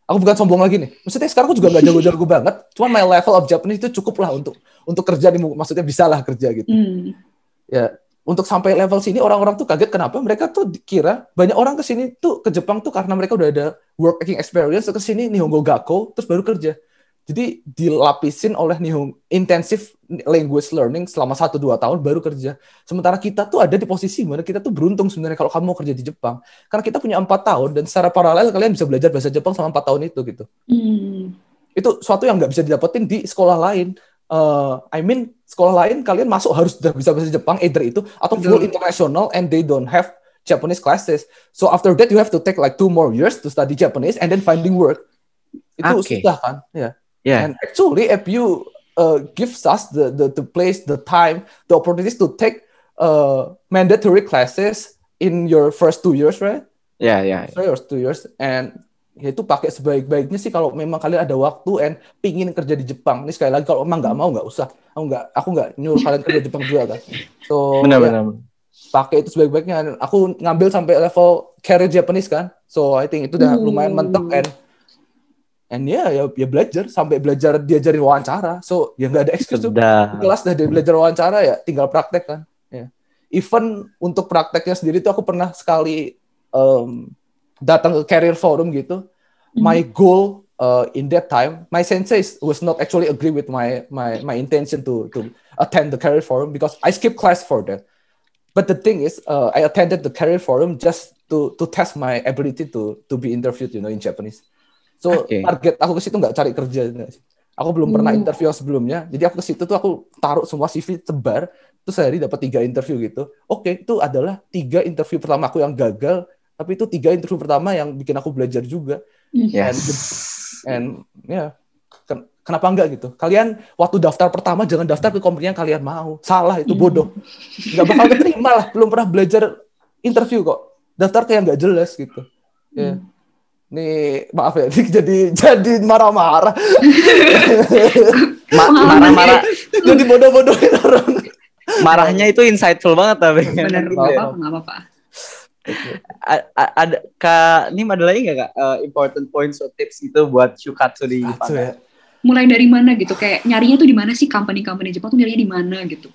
Aku bukan sombong lagi nih. Maksudnya sekarang aku juga nggak jago-jago banget. Cuman my level of Japanese itu cukup lah untuk kerja nih, maksudnya bisa lah kerja gitu. Ya, untuk sampai level sini orang-orang tuh kaget kenapa mereka tuh kira banyak orang kesini tuh ke Jepang tuh karena mereka udah ada working experience, ke sini Nihongo Gakko terus baru kerja. Jadi dilapisin oleh intensive language learning selama 1-2 tahun baru kerja. Sementara kita tuh ada di posisi mana kita tuh beruntung sebenarnya kalau kamu mau kerja di Jepang. Karena kita punya 4 tahun dan secara paralel kalian bisa belajar bahasa Jepang selama 4 tahun itu gitu. Itu suatu yang nggak bisa didapetin di sekolah lain. Sekolah lain kalian masuk harus udah bisa bahasa Jepang, either itu atau full international and they don't have Japanese classes. So after that you have to take like 2 more years to study Japanese and then finding work. Itu susah kan? Ya. Yeah. And actually, if you gives us the place, the time, the opportunities to take mandatory classes in your first 2 years, right? Yeah. First 2 years, and itu pakai sebaik-baiknya sih kalau memang kalian ada waktu and pingin kerja di Jepang. Ini sekali lagi kalau memang nggak mau nggak usah. Aku nggak nyuruh kalian kerja di Jepang juga kan. So benar. Pakai itu sebaik-baiknya. Aku ngambil sampai level career Japanese kan. So I think itu udah lumayan mentok and ya belajar sampai belajar diajarin wawancara. So ya nggak ada excuse tuh. Di kelas udah belajar wawancara ya tinggal praktek kan. Ya. Even untuk prakteknya sendiri tuh aku pernah sekali datang ke career forum gitu. My goal in that time, my sensei was not actually agree with my intention to attend the career forum because I skipped class for that. But the thing is, I attended the career forum just to test my ability to be interviewed, in Japanese. So target aku ke situ nggak cari kerja, aku belum pernah interview sebelumnya, jadi aku ke situ tuh aku taruh semua CV sebar, terus sehari dapat 3 interview gitu. Itu adalah 3 interview pertama aku yang gagal, tapi itu 3 interview pertama yang bikin aku belajar juga. Kenapa enggak gitu? Kalian waktu daftar pertama jangan daftar ke company yang kalian mau, salah itu bodoh, nggak bakal keterima lah, belum pernah belajar interview kok, daftar kayak nggak jelas gitu. Nih maaf ya, jadi marah-marah. Marah-marah. Jadi bodoh-bodohin orang. Marahnya itu insightful banget tapi. Benar, nggak apa-apa. Ada Kak Nim, ada lagi nggak Kak important points or tips gitu buat Shukatsu di Jepang? Ya. Mulai dari mana gitu? Kayak nyarinya tuh di mana sih, company Jepang tuh nyarinya di mana gitu?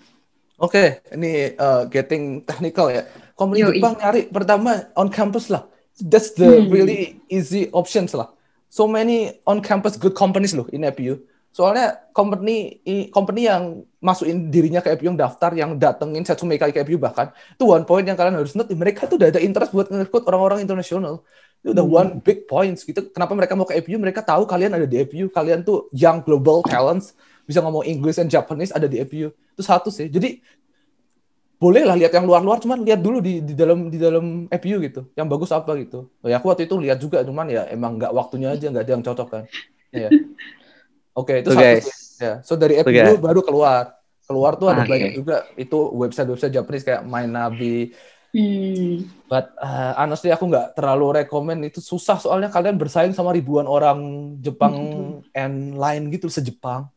Oke, ini getting technical ya. Company Jepang nyari pertama on campus lah. That's the really easy options lah. So many on campus good companies loh in APU. Soalnya company yang masukin dirinya ke APU, yang daftar, yang datengin Setsume Kai ke APU bahkan, itu one point yang kalian harus note, mereka tuh udah ada interest buat nge-recruit orang-orang internasional. Itu udah one big points gitu. Kenapa mereka mau ke APU? Mereka tahu kalian ada di APU, kalian tuh young global talents, bisa ngomong English and Japanese, ada di APU. Itu satu sih. Jadi boleh lah lihat yang luar-luar, cuman lihat dulu di dalam APU gitu. Yang bagus apa gitu. Ya aku waktu itu lihat juga, cuman ya emang nggak waktunya aja, nggak ada yang cocok kan. Ya. Oke, itu satu sih. Ya. So dari APU baru keluar tuh ada banyak juga itu website Japanese kayak Mynabi. But honestly aku nggak terlalu rekomen, itu susah soalnya kalian bersaing sama ribuan orang Jepang and lain gitu se-Jepang.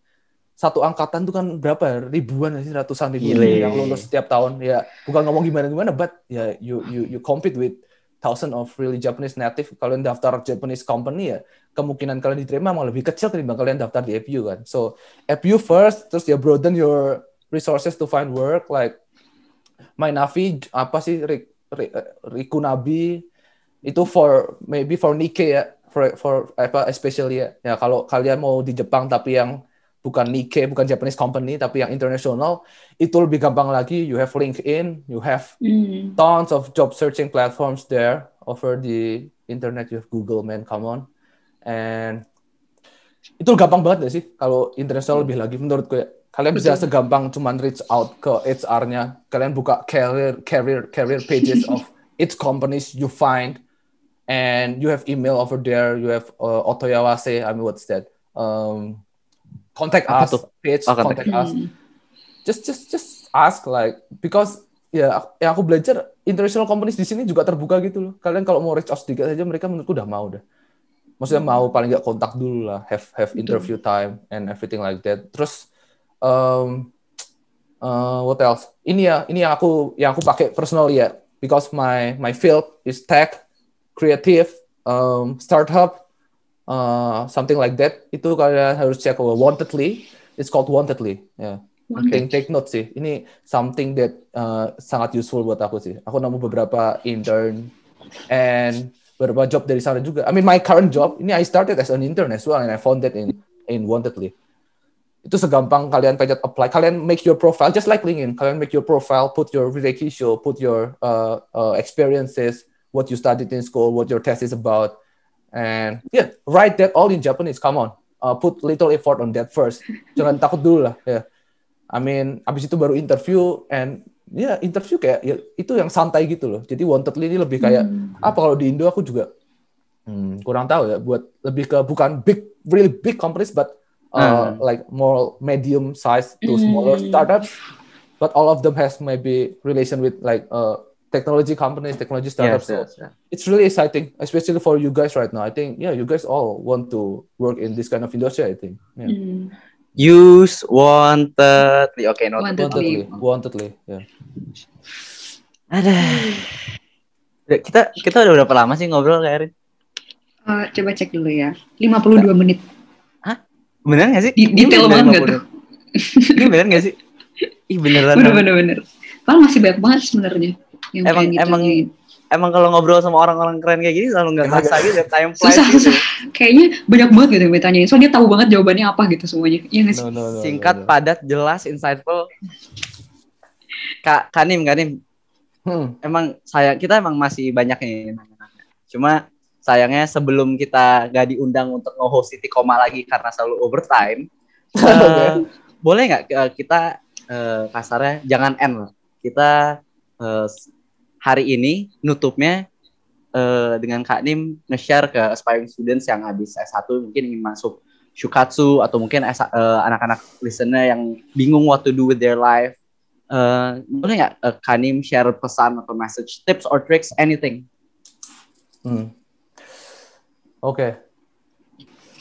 Satu angkatan tuh kan berapa ribuan sih, ratusan ribu yang lulus setiap tahun ya. Bukan ngomong gimana but ya you compete with thousands of really Japanese native. Kalian daftar Japanese company ya kemungkinan kalian diterima malah lebih kecil ketimbang kalian daftar di APU kan. So APU first, terus ya broaden your resources to find work, like Navi apa sih Rikunabi itu maybe for Nikkei ya, for apa especially ya. Ya kalau kalian mau di Jepang tapi yang bukan Nikkei, bukan Japanese company tapi yang international, itu lebih gampang lagi. You have LinkedIn, you have tons of job searching platforms there over the internet. You have Google, man, come on. And itu gampang banget gak sih kalau international lebih lagi menurutku ya. Kalian bisa segampang cuman reach out ke HR-nya. Kalian buka career pages of each companies you find, and you have email over there. You have otoyawase. I mean, what's that? Contact us page. Contact us. Just ask like, because ya yang aku belajar international companies di sini juga terbuka gitu loh. Kalian kalau mau reach out sedikit aja mereka menurutku udah mau dah. Maksudnya mau paling nggak kontak dulu lah, have interview time and everything like that. Terus what else? Ini yang aku pakai personally ya, because my field is tech, creative, startup, something like that. Itu kalian harus cek Wantedly. It's called Wantedly. Ya. Yeah. Take note sih. Ini something that sangat useful buat aku sih. Aku nemu beberapa intern and beberapa job dari sana juga. I mean my current job ini I started as an intern as well and I found that in Wantedly. Itu segampang kalian pengen apply, kalian make your profile just like LinkedIn. Kalian make your profile, put your reikisho, put your experiences, what you studied in school, what your test is about, and yeah, write that all in Japanese. Come on, put little effort on that first. Jangan takut dulu lah. Yeah. I mean, abis itu baru interview and ya interview kayak ya, itu yang santai gitu loh. Jadi Wantedly ini lebih kayak apa kalau di Indo aku juga kurang tahu ya. Buat lebih ke bukan really big companies, but like more medium size to smaller startups, but all of them has maybe relation with like technology companies, technology startups. Yes. It's really exciting, especially for you guys right now. I think you guys all want to work in this kind of industry. I think. Yeah. Use Wantedly. Okay, not Wantedly. Yeah. Ada. Kita udah berapa lama sih ngobrol, Kak Erin? Coba cek dulu ya. 52 menit. Beneran gak sih? Detail banget gak tuh? Ini beneran gak sih? Ih beneran. Bener. Padahal masih banyak banget sebenarnya. Emang kalau ngobrol sama orang-orang keren kayak gini selalu nggak ngerasa gitu ya, time flies gitu. Kayaknya banyak banget gitu yang ditanyain. Soalnya dia tahu banget jawabannya apa gitu semuanya. Iya nggak sih? Singkat, padat, jelas, insightful. Kanim. Emang kita emang masih banyak nih nanya-nanya. Cuma sayangnya sebelum kita gak diundang untuk nge-host City Koma lagi karena selalu overtime, boleh nggak kita kasarnya jangan end lah. Kita hari ini nutupnya dengan Kak Nim nge-share ke aspiring students yang habis S1 mungkin ingin masuk Shukatsu atau mungkin anak-anak listener yang bingung what to do with their life. Boleh nggak Kak Nim share pesan atau message, tips or tricks, anything? Oke.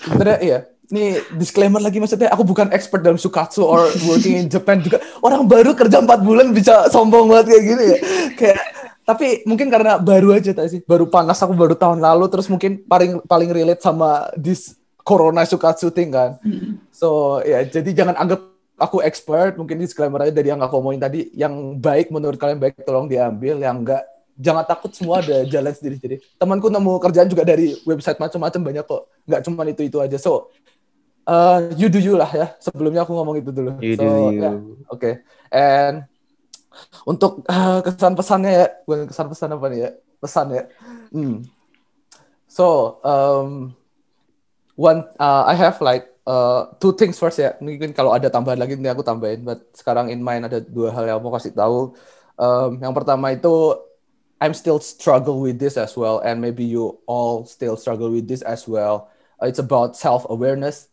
Sebenarnya iya. Ini disclaimer lagi, maksudnya aku bukan expert dalam Shukatsu or working in Japan juga. Orang baru kerja 4 bulan bisa sombong banget kayak gini ya. Kayak tapi mungkin karena baru aja sih. Baru panas, aku baru tahun lalu, terus mungkin paling relate sama this corona Shukatsu thing kan. So ya, jadi jangan anggap aku expert. Mungkin disclaimer aja dari yang aku ngomongin tadi. Yang baik menurut kalian baik tolong diambil, yang enggak jangan takut, semua ada jalan sendiri. Temanku nemu kerjaan juga dari website macam-macam banyak kok. Nggak cuma itu aja. So, you do you lah ya. Sebelumnya aku ngomong itu dulu. You do you. Yeah, okay. And untuk kesan-pesannya ya. Bukan kesan-pesan apa nih ya? Pesan ya. So, I have like 2 things first ya. Mungkin kalau ada tambahan lagi nanti aku tambahin. But sekarang in mind ada 2 hal yang mau kasih tahu. Yang pertama itu I'm still struggle with this as well, and maybe you all still struggle with this as well. It's about self-awareness.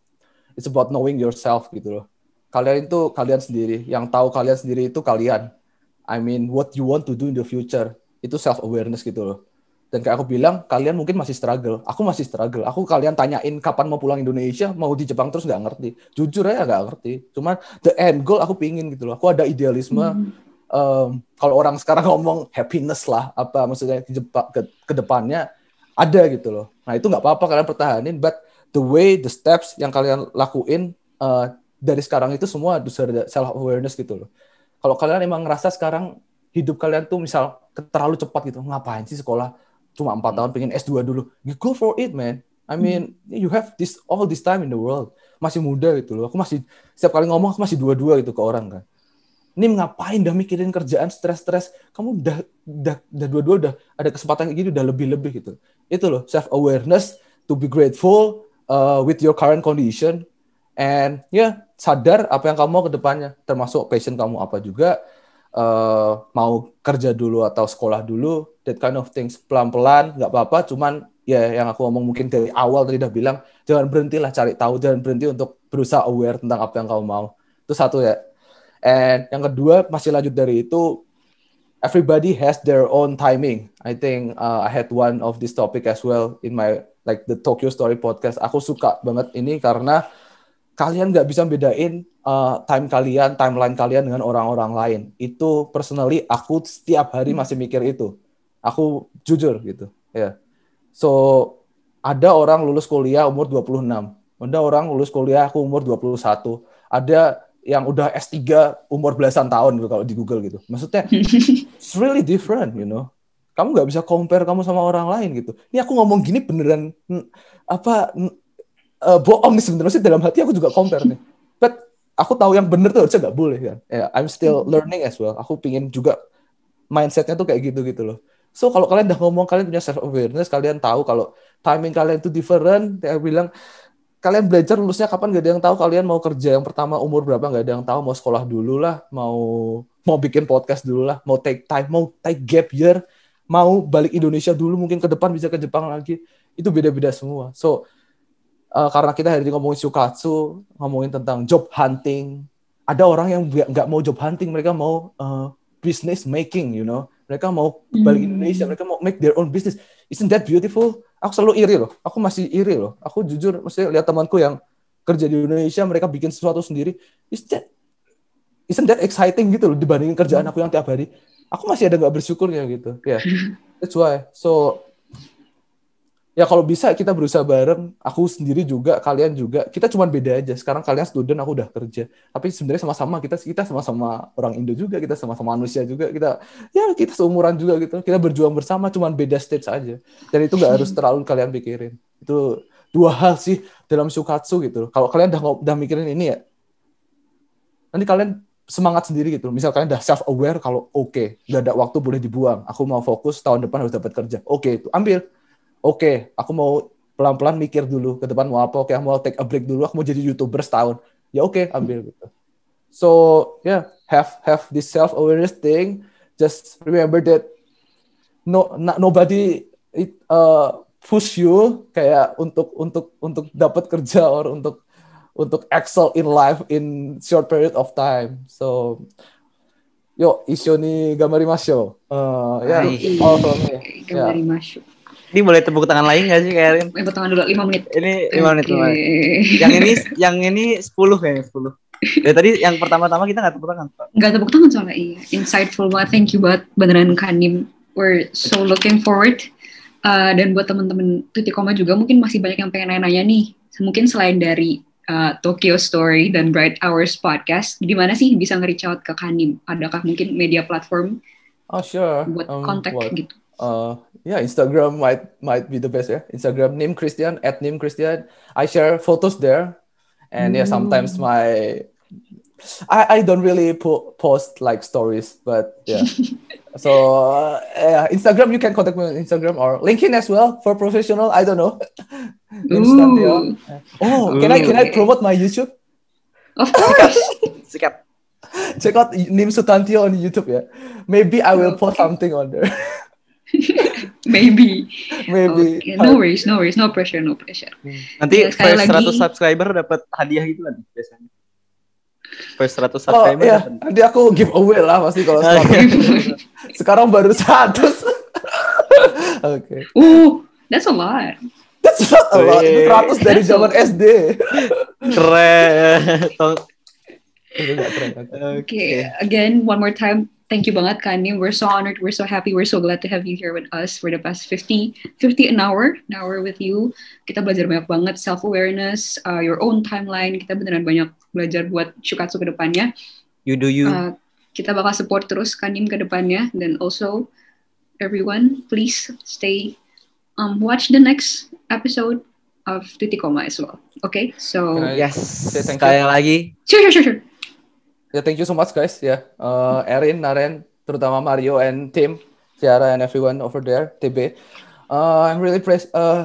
It's about knowing yourself gitu loh. Kalian itu kalian sendiri. Yang tahu kalian sendiri itu kalian. I mean, what you want to do in the future. Itu self-awareness gitu loh. Dan kayak aku bilang, kalian mungkin masih struggle. Aku masih struggle. Aku kalian tanyain kapan mau pulang Indonesia, mau di Jepang terus nggak ngerti. Jujur aja nggak ngerti. Cuman the end goal aku pingin gitu loh. Aku ada idealisme. Kalau orang sekarang ngomong happiness lah, apa maksudnya ke depannya ada gitu loh. Nah itu nggak apa-apa kalian pertahanin, but the way, the steps yang kalian lakuin dari sekarang itu semua self awareness gitu loh. Kalau kalian emang ngerasa sekarang hidup kalian tuh misal terlalu cepat gitu, ngapain sih sekolah cuma 4 tahun, pengen S2 dulu, you go for it man. I mean, you have all this time in the world, masih muda gitu loh. Aku masih setiap kali ngomong aku masih 22 gitu ke orang kan. Ini ngapain dah mikirin kerjaan, stres-stres, kamu udah dua-dua udah ada kesempatan kayak gini, udah lebih-lebih gitu. Itu loh, self awareness, to be grateful with your current condition, and sadar apa yang kamu mau ke depannya, termasuk passion kamu apa juga, mau kerja dulu atau sekolah dulu, that kind of things, pelan-pelan, nggak apa-apa, cuman ya yang aku ngomong mungkin dari awal tadi udah bilang, jangan berhentilah cari tahu, jangan berhenti untuk berusaha aware tentang apa yang kamu mau. Itu satu ya. And yang kedua, masih lanjut dari itu, everybody has their own timing. I think I had one of this topic as well in my like the Tokyo Story podcast. Aku suka banget ini karena kalian nggak bisa bedain timeline kalian dengan orang-orang lain. Itu personally aku setiap hari masih mikir itu. Aku jujur gitu. Ya. So ada orang lulus kuliah umur 26. Ada orang lulus kuliah aku umur 21. Ada yang udah S3 umur belasan tahun gitu kalau di Google gitu. Maksudnya it's really different, you know. Kamu nggak bisa compare kamu sama orang lain gitu. Ini aku ngomong gini beneran bohong nih sebenarnya sih, dalam hati aku juga compare nih. But aku tahu yang bener tuh harusnya nggak boleh kan. I'm still learning as well. Aku pingin juga mindsetnya tuh kayak gitu loh. So kalau kalian udah ngomong, kalian punya self awareness, kalian tahu kalau timing kalian itu different. Saya bilang kalian belajar lulusnya kapan gak ada yang tahu, kalian mau kerja yang pertama umur berapa gak ada yang tahu, mau sekolah dulu lah, mau bikin podcast dulu lah, mau take time, mau take gap year, mau balik Indonesia dulu, mungkin ke depan bisa ke Jepang lagi, itu beda-beda semua. So karena kita hari ini ngomongin Shukatsu, ngomongin tentang job hunting, ada orang yang nggak mau job hunting, mereka mau business making, you know, mereka mau balik Indonesia, mereka mau make their own business. Isn't that beautiful? Aku selalu iri loh. Aku masih iri loh. Aku jujur, mesti lihat temanku yang kerja di Indonesia, mereka bikin sesuatu sendiri. Isn't that exciting gitu loh dibandingin kerjaan aku yang tiap hari. Aku masih ada nggak bersyukurnya gitu. Ya, that's why. So, ya kalau bisa kita berusaha bareng. Aku sendiri juga, kalian juga. Kita cuma beda aja. Sekarang kalian student, aku udah kerja. Tapi sebenarnya sama-sama kita sama-sama orang Indo juga. Kita sama-sama manusia juga. Kita seumuran juga gitu. Kita berjuang bersama, cuma beda stage aja. Dan itu nggak harus terlalu kalian pikirin. Itu dua hal sih dalam Shukatsu gitu. Kalau kalian udah mikirin ini ya, nanti kalian semangat sendiri gitu. Misal kalian udah self aware kalau oke, nggak ada waktu boleh dibuang. Aku mau fokus tahun depan harus dapat kerja. Oke, itu ambil. Oke, aku mau pelan-pelan mikir dulu ke depan mau apa. Oke, aku mau take a break dulu. Aku mau jadi YouTuber setahun. Ya oke, ambil gitu. So, have this self-awareness thing. Just remember that nobody push you kayak untuk dapat kerja or untuk excel in life in short period of time. So, ishoni gamarimasho. All from me. Gamarimasho. Ini boleh tepuk tangan lagi nggak sih, Karin? Tepuk tangan dulu 5 menit. Ini 5 menit. Yang ini 10 kayaknya 10. Dari tadi yang pertama-tama kita nggak tepuk tangan. Nggak tepuk tangan soalnya, iya. Insightful banget, thank you banget beneran Kanim. We're so looking forward. Dan buat teman-teman Titik Koma juga mungkin masih banyak yang pengen nanya nih. Mungkin selain dari Tokyo Story dan Bright Hours Podcast, di mana sih bisa nge-reach out ke Kanim? Adakah mungkin media platform? Oh sure. Buat kontak gitu. Instagram might be the best ya. Instagram @nimchristian. I share photos there, and sometimes I don't really post like stories, but yeah. So Instagram, you can contact me on Instagram or LinkedIn as well for professional. I don't know. Can I promote my YouTube? Of course. Sikat. Check out Nim Sutantio on YouTube ya. Maybe I will post something on there. Maybe. Okay. No worries, no pressure. Nanti first 100 subscriber dapat hadiah gitu kan biasanya. First 100 subscriber. Nanti aku give away lah pasti kalau sekarang baru 100. Okay. That's a lot. That's not a lot. 100 dari zaman SD. Keren. Okay. Again, one more time. Thank you banget, Kanim. We're so honored. We're so happy. We're so glad to have you here with us for the past 50 an hour with you. Kita belajar banyak banget self-awareness, your own timeline. Kita beneran banyak belajar buat Shukatsu ke depannya. You do you. Kita bakal support terus Kanim ke depannya. Dan also, everyone, please stay, watch the next episode of Titik Koma as well. Okay, so... Yes, thank sekali you. lagi. Sure. Yeah, thank you so much, guys. Yeah, Erin, Naren, terutama Mario and Tim, Ciara and everyone over there, TB. I'm really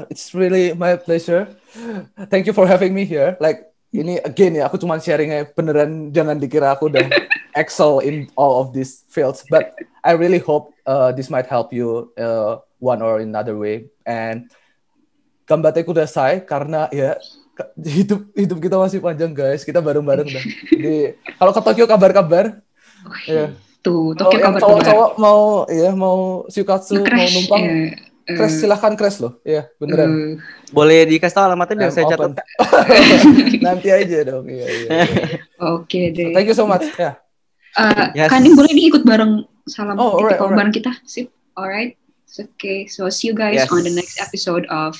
it's really my pleasure. Thank you for having me here. Like ini again ya, aku cuma sharingnya beneran jangan dikira aku udah excel in all of these fields, but I really hope this might help you one or another way. And gambateku udah selesai karena ya hidup kita masih panjang guys, kita bareng-bareng dah. Jadi kalau ke Tokyo kabar-kabar. Ya. Tuh, Tokyo yang kabar-kabar. Cowok mau Shikatsu mau numpang. Crash silahkan crash loh, ya beneran. Boleh dikasih tahu alamatnya biar saya catat. Nanti aja dong, iya. Oke deh. Thank you so much, ya. Yes. Kanin boleh nih ikut bareng salam Titik Koma bareng kita, sip. Alright, okay. So see you guys on the next episode of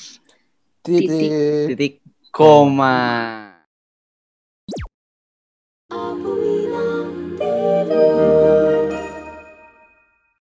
Titik Koma.